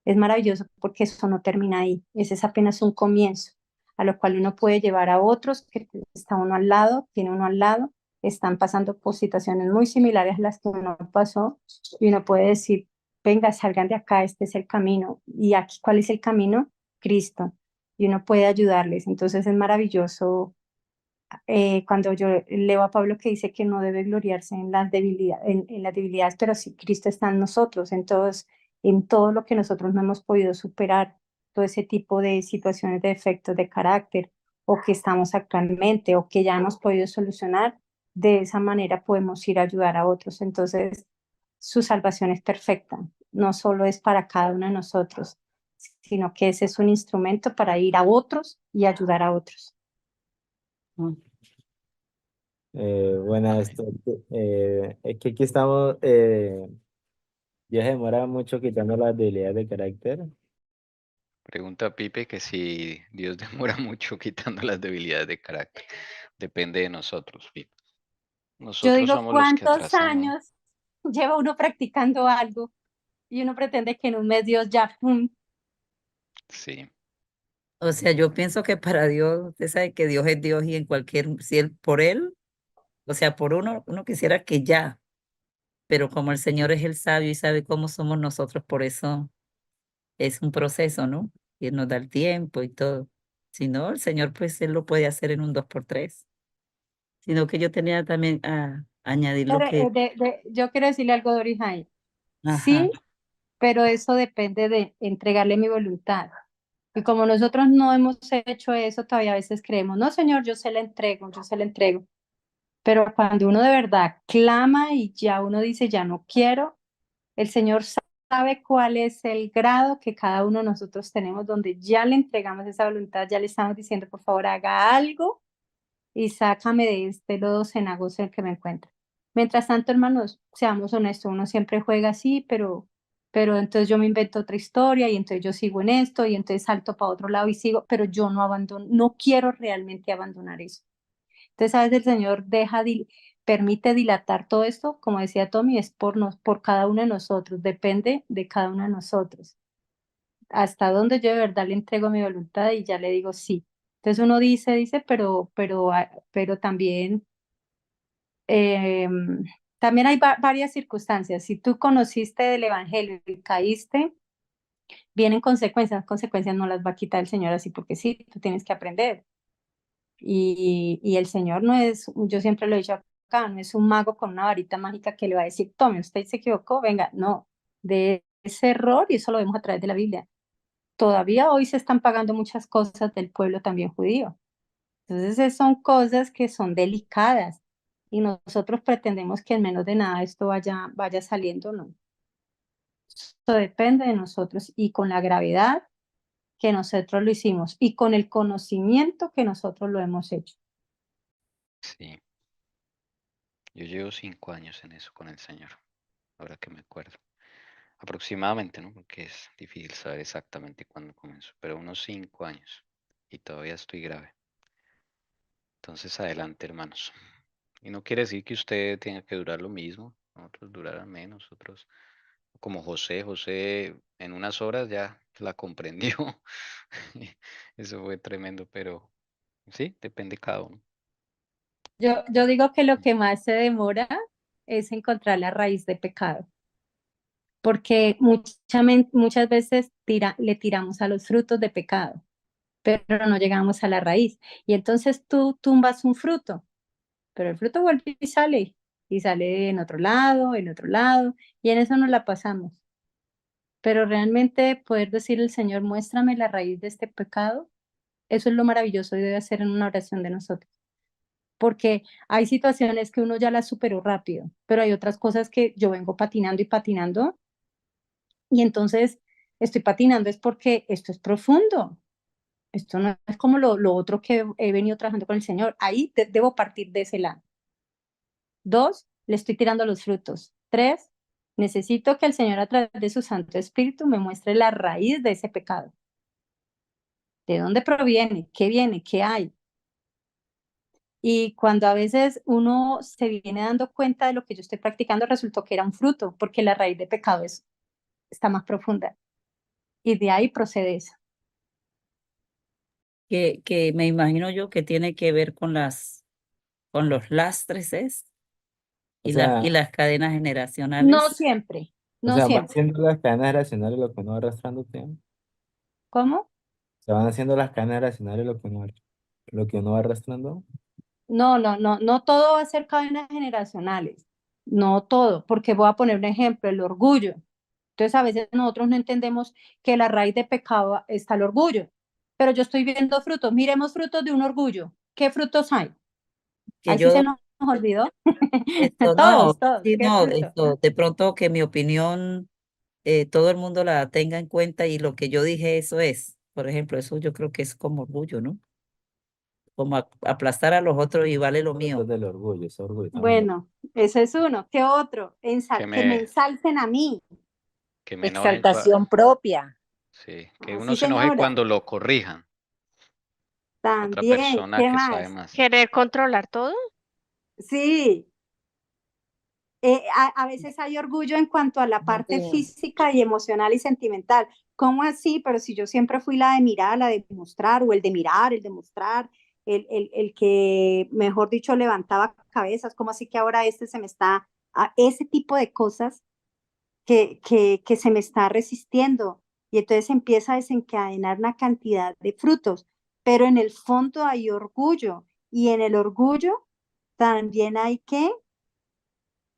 es maravilloso porque eso no termina ahí. Ese es apenas un comienzo a lo cual uno puede llevar a otros que está uno al lado, tiene uno al lado, están pasando por situaciones muy similares a las que uno pasó y uno puede decir, venga, salgan de acá, este es el camino. ¿Y aquí cuál es el camino? Cristo. Y uno puede ayudarles. Entonces es maravilloso cuando yo leo a Pablo que dice que no debe gloriarse en las debilidades, en las debilidades, pero sí Cristo está en nosotros, en todo lo que nosotros no hemos podido superar, todo ese tipo de situaciones de efectos de carácter, o que estamos actualmente, o que ya hemos podido solucionar, de esa manera podemos ir a ayudar a otros. Entonces, su salvación es perfecta, no solo es para cada uno de nosotros, sino que ese es un instrumento para ir a otros y ayudar a otros. Bueno, es que aquí estamos, ya se demora mucho quitando las debilidades de carácter. Pregunta Pipe que si Dios demora mucho quitando las debilidades de carácter. Depende de nosotros, Pipe. Yo Nosotros digo, somos los que ¿cuántos atrasamos. años lleva uno practicando algo y uno pretende que en un mes Dios ya, ¡pum! Sí, O sea, yo pienso que para Dios, usted sabe que Dios es Dios y en cualquier, si él, por él, o sea, por uno quisiera que ya, pero como el Señor es el sabio y sabe cómo somos nosotros, por eso es un proceso, ¿no? Y Él nos da el tiempo y todo. Si no, el Señor, pues Él lo puede hacer en un 2x3. Sino que yo tenía también a añadir lo Pero, que, yo quiero decirle algo, Doris Jaime. ajá, Sí, pero eso depende de entregarle mi voluntad. Y como nosotros no hemos hecho eso, todavía a veces creemos, no, Señor, yo se la entrego, yo se la entrego. Pero cuando uno de verdad clama y ya uno dice, ya no quiero, el Señor sabe cuál es el grado que cada uno de nosotros tenemos, donde ya le entregamos esa voluntad, ya le estamos diciendo, por favor, haga algo y sácame de este lodo cenagoso en el que me encuentro. Mientras tanto, hermanos, seamos honestos, uno siempre juega así, pero entonces yo me invento otra historia y entonces yo sigo en esto y entonces salto para otro lado y sigo, pero yo no abandono, no quiero realmente abandonar eso. Entonces, a veces el Señor permite dilatar todo esto, como decía Tommy, es por cada uno de nosotros, depende de cada uno de nosotros. Hasta donde yo de verdad le entrego mi voluntad y ya le digo sí. Entonces uno dice, pero también hay varias circunstancias. Si tú conociste del Evangelio y caíste, vienen consecuencias no las va a quitar el Señor así porque sí, tú tienes que aprender. Y el Señor no es, yo siempre lo he dicho acá, no es un mago con una varita mágica que le va a decir, tome, usted se equivocó, venga, no, de ese error, y eso lo vemos a través de la Biblia. Todavía hoy se están pagando muchas cosas del pueblo también judío. Entonces, son cosas que son delicadas y nosotros pretendemos que en menos de nada esto vaya saliendo, ¿no? Eso depende de nosotros y con la gravedad que nosotros lo hicimos y con el conocimiento que nosotros lo hemos hecho. sí. Yo llevo 5 años en eso con el Señor, ahora que me acuerdo. Aproximadamente, ¿no? Porque es difícil saber exactamente cuándo comenzó, pero unos 5 años y todavía estoy grave. Entonces, adelante, hermanos. Y no quiere decir que usted tenga que durar lo mismo, otros durarán menos, otros como José en unas horas ya la comprendió. Eso fue tremendo, pero sí, depende cada uno. Yo digo que lo que más se demora es encontrar la raíz de pecado, porque muchas veces le tiramos a los frutos de pecado, pero no llegamos a la raíz. Y entonces tú tumbas un fruto, pero el fruto vuelve y sale en otro lado, y en eso nos la pasamos. Pero realmente poder decir al Señor, muéstrame la raíz de este pecado, eso es lo maravilloso y debe hacer en una oración de nosotros. Porque hay situaciones que uno ya las superó rápido, pero hay otras cosas que yo vengo patinando y patinando, y entonces estoy patinando es porque esto es profundo. Esto no es como lo otro que he venido trabajando con el Señor. Ahí debo partir de ese lado. 2, le estoy tirando los frutos. 3, necesito que el Señor a través de su Santo Espíritu me muestre la raíz de ese pecado. ¿De dónde proviene? ¿Qué viene? ¿Qué hay? Y cuando a veces uno se viene dando cuenta de lo que yo estoy practicando, resultó que era un fruto, porque la raíz de pecado está más profunda. Y de ahí procede eso. Que me imagino yo que tiene que ver con con los lastres, ¿es? O Y sea, las cadenas No generacionales. siempre, o no sea, van siempre. siendo las cadenas generacionales lo que uno va arrastrando tiempo. ¿Cómo? Se van haciendo las cadenas generacionales lo que uno va arrastrando. No todo va a ser cadenas generacionales, no todo, porque voy a poner un ejemplo, el orgullo. Entonces a veces nosotros no entendemos que la raíz de pecado está el orgullo, pero yo estoy viendo frutos, miremos frutos de un orgullo. ¿Qué frutos hay? Que Así se yo, nos olvidó. esto no, Todos, sí, ¿qué no, fruto? esto, de pronto que mi opinión todo el mundo la tenga en cuenta y lo que yo dije, eso es. Por ejemplo, eso yo creo que es como orgullo, ¿no? Como aplastar a los otros y vale lo Fruto mío. del orgullo, ese orgullo también. Bueno, ese es uno. ¿Qué otro? Que Que me me, ensalcen a mí. que me enojen, Exaltación propia. sí, que Ah, uno sí, se enoje señora. cuando lo corrijan. Otra También, persona ¿qué que más? sabe más. Querer controlar todo. Sí, a veces hay orgullo en cuanto a la parte Sí. física y emocional y sentimental. ¿Cómo así? Pero si yo siempre fui la de mirar, la de mostrar, o el de mirar, el de mostrar, el que, mejor dicho, levantaba cabezas, ¿cómo así que ahora este se me está, a ese tipo de cosas que se me está resistiendo? Y entonces empieza a desencadenar una cantidad de frutos, pero en el fondo hay orgullo, y en el orgullo también hay que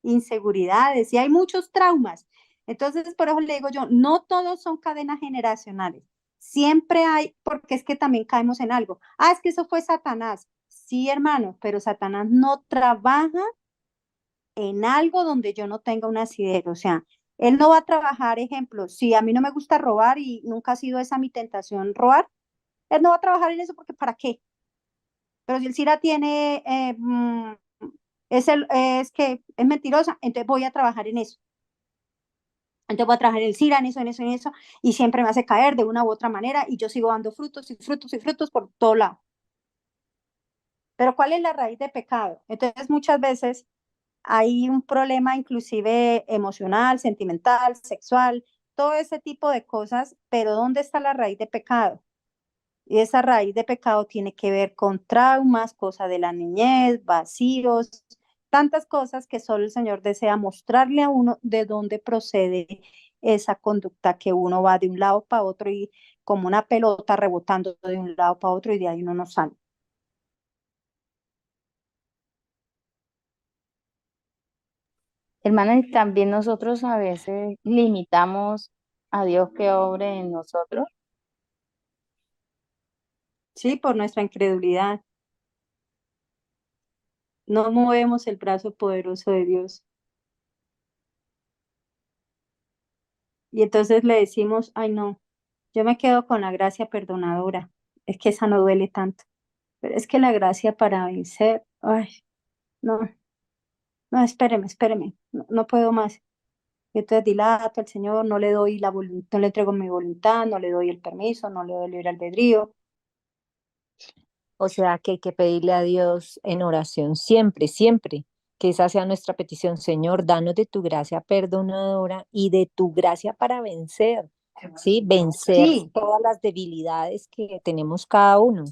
inseguridades y hay muchos traumas. Entonces, por eso le digo yo, no todos son cadenas generacionales. Siempre hay, porque es que también caemos en algo. Ah, es que eso fue Satanás. Sí, hermano, pero Satanás no trabaja en algo donde yo no tenga un asidero. O sea, él no va a trabajar, ejemplo, si a mí no me gusta robar y nunca ha sido esa mi tentación robar, él no va a trabajar en eso porque ¿para qué? Pero si él sí la tiene, es que es mentirosa, entonces voy a trabajar en eso. Entonces voy a trabajar en el CIRA, en eso, en eso, en eso, y siempre me hace caer de una u otra manera, y yo sigo dando frutos y frutos y frutos por todo lado. Pero ¿cuál es la raíz de pecado? Entonces muchas veces hay un problema inclusive emocional, sentimental, sexual, todo ese tipo de cosas, pero ¿dónde está la raíz de pecado? Y esa raíz de pecado tiene que ver con traumas, cosas de la niñez, vacíos, tantas cosas que solo el Señor desea mostrarle a uno de dónde procede esa conducta que uno va de un lado para otro y como una pelota rebotando de un lado para otro y de ahí uno no sale. Hermana, y también nosotros a veces limitamos a Dios que obre en nosotros. Sí, por nuestra incredulidad. No movemos el brazo poderoso de Dios. Y entonces le decimos, ay no, yo me quedo con la gracia perdonadora. Es que esa no duele tanto. Pero es que la gracia para vencer, ay, no, no, espéreme, no puedo más. Y entonces dilato al Señor, no le doy la voluntad, no le entrego mi voluntad, no le doy el permiso, no le doy el libre albedrío. O sea que hay que pedirle a Dios en oración siempre, siempre, que esa sea nuestra petición. Señor, danos de tu gracia perdonadora y de tu gracia para vencer, ¿sí? Vencer Sí, todas las debilidades que tenemos cada uno.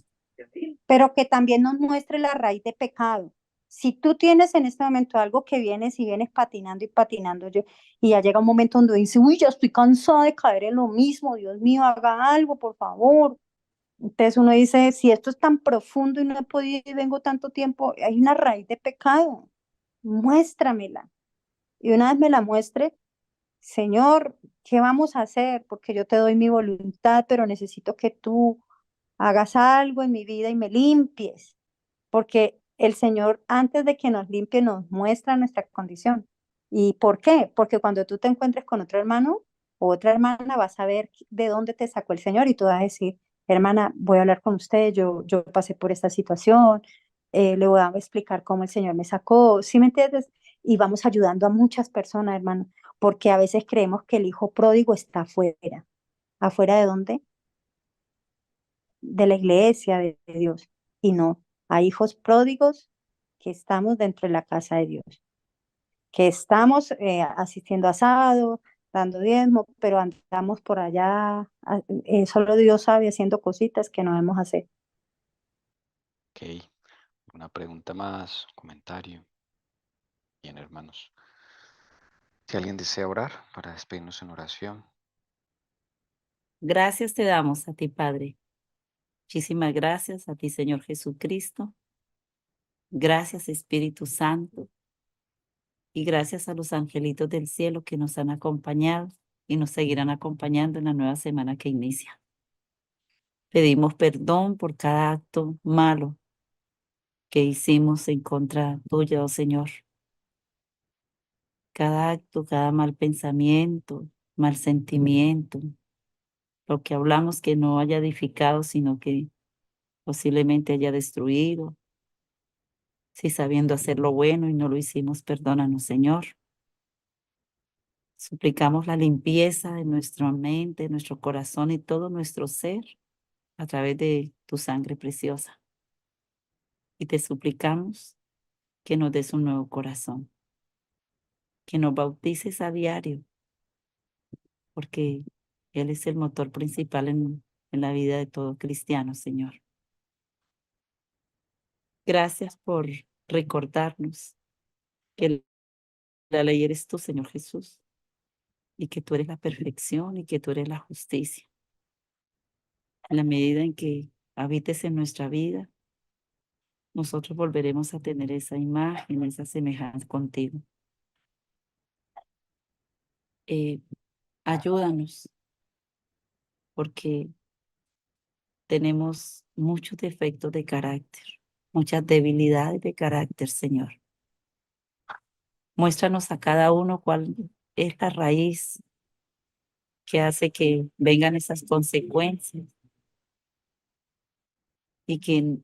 pero que también nos muestre la raíz de pecado. Si tú tienes en este momento algo que vienes y vienes patinando y patinando, y ya llega un momento donde dices, uy, ya estoy cansada de caer en lo mismo, Dios mío, haga algo, por favor. Entonces uno dice, si esto es tan profundo y no he podido y vengo tanto tiempo, hay una raíz de pecado, muéstramela. Y una vez me la muestre, Señor, ¿qué vamos a hacer? Porque yo te doy mi voluntad, pero necesito que tú hagas algo en mi vida y me limpies, porque el Señor antes de que nos limpie nos muestra nuestra condición. ¿Y por qué? Porque cuando tú te encuentres con otro hermano o otra hermana vas a ver de dónde te sacó el Señor y tú vas a decir, hermana, voy a hablar con usted, yo pasé por esta situación, le voy a explicar cómo el Señor me sacó, ¿sí me entiendes? Y vamos ayudando a muchas personas, hermano, porque a veces creemos que el hijo pródigo está afuera. ¿Afuera de dónde? de la iglesia de Dios. Y no, hay hijos pródigos que estamos dentro de la casa de Dios, que estamos asistiendo a asado, dando diezmo, pero andamos por allá, solo Dios sabe, haciendo cositas que no debemos hacer. Ok, una pregunta más, comentario. Bien, hermanos. Si alguien desea orar para despedirnos en oración. Gracias te damos a ti, Padre. Muchísimas gracias a ti, Señor Jesucristo. Gracias, Espíritu Santo. Y gracias a los angelitos del cielo que nos han acompañado y nos seguirán acompañando en la nueva semana que inicia. Pedimos perdón por cada acto malo que hicimos en contra tuya, oh Señor. Cada acto, cada mal pensamiento, mal sentimiento, lo que hablamos que no haya edificado, sino que posiblemente haya destruido. Si sabiendo hacer lo bueno y no lo hicimos, perdónanos, Señor. Suplicamos la limpieza de nuestra mente, nuestro corazón y todo nuestro ser a través de tu sangre preciosa. Y te suplicamos que nos des un nuevo corazón, que nos bautices a diario, porque Él es el motor principal en la vida de todo cristiano, Señor. Gracias por recordarnos que la ley eres tú, Señor Jesús, y que tú eres la perfección y que tú eres la justicia. En la medida en que habites en nuestra vida, nosotros volveremos a tener esa imagen, esa semejanza contigo. Ayúdanos, porque tenemos muchos defectos de carácter, muchas debilidades de carácter, Señor. Muéstranos a cada uno cuál es la raíz que hace que vengan esas consecuencias y que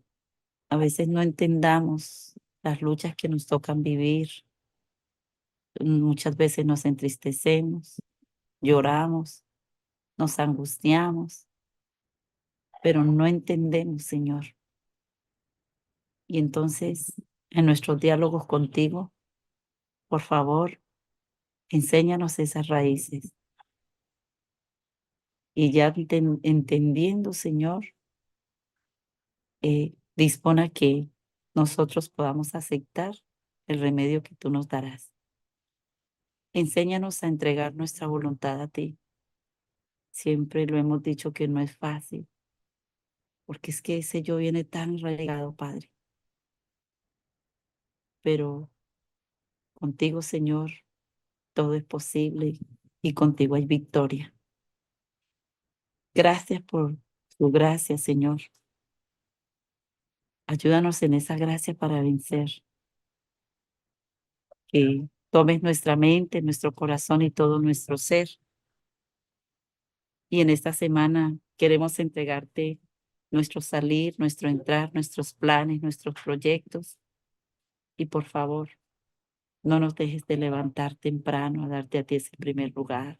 a veces no entendamos las luchas que nos tocan vivir. Muchas veces nos entristecemos, lloramos, nos angustiamos, pero no entendemos, Señor. Y entonces, en nuestros diálogos contigo, por favor, enséñanos esas raíces. Y ya entendiendo, Señor, dispone a que nosotros podamos aceptar el remedio que tú nos darás. Enséñanos a entregar nuestra voluntad a ti. Siempre lo hemos dicho que no es fácil, porque es que ese yo viene tan arraigado, Padre. Pero contigo, Señor, todo es posible y contigo hay victoria. Gracias por tu gracia, Señor. Ayúdanos en esa gracia para vencer. Que tomes nuestra mente, nuestro corazón y todo nuestro ser. Y en esta semana queremos entregarte nuestro salir, nuestro entrar, nuestros planes, nuestros proyectos. Y por favor, no nos dejes de levantar temprano a darte a ti ese primer lugar.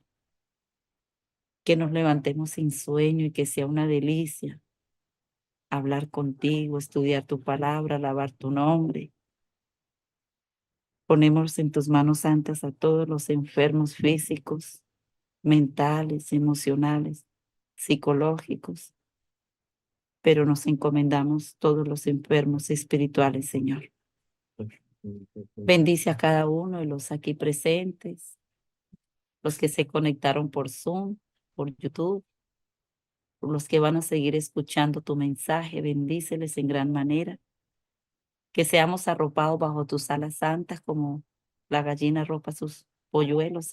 Que nos levantemos sin sueño y que sea una delicia hablar contigo, estudiar tu palabra, alabar tu nombre. Ponemos en tus manos santas a todos los enfermos físicos, mentales, emocionales, psicológicos, pero nos encomendamos todos los enfermos espirituales, Señor. Bendice a cada uno de los aquí presentes, los que se conectaron por Zoom, por YouTube, por los que van a seguir escuchando tu mensaje, bendíceles en gran manera. Que seamos arropados bajo tus alas santas como la gallina arropa sus polluelos,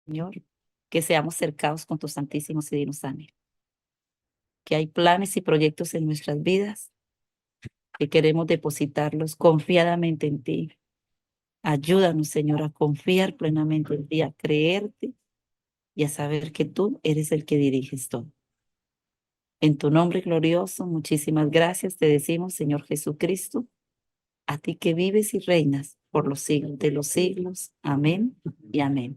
Señor. Que seamos cercados con tus santísimos y divinos ángeles. Que hay planes y proyectos en nuestras vidas que queremos depositarlos confiadamente en ti. Ayúdanos, Señor, a confiar plenamente en ti, a creerte y a saber que tú eres el que diriges todo. En tu nombre glorioso, muchísimas gracias te decimos, Señor Jesucristo, a ti que vives y reinas por los siglos de los siglos. Amén y amén.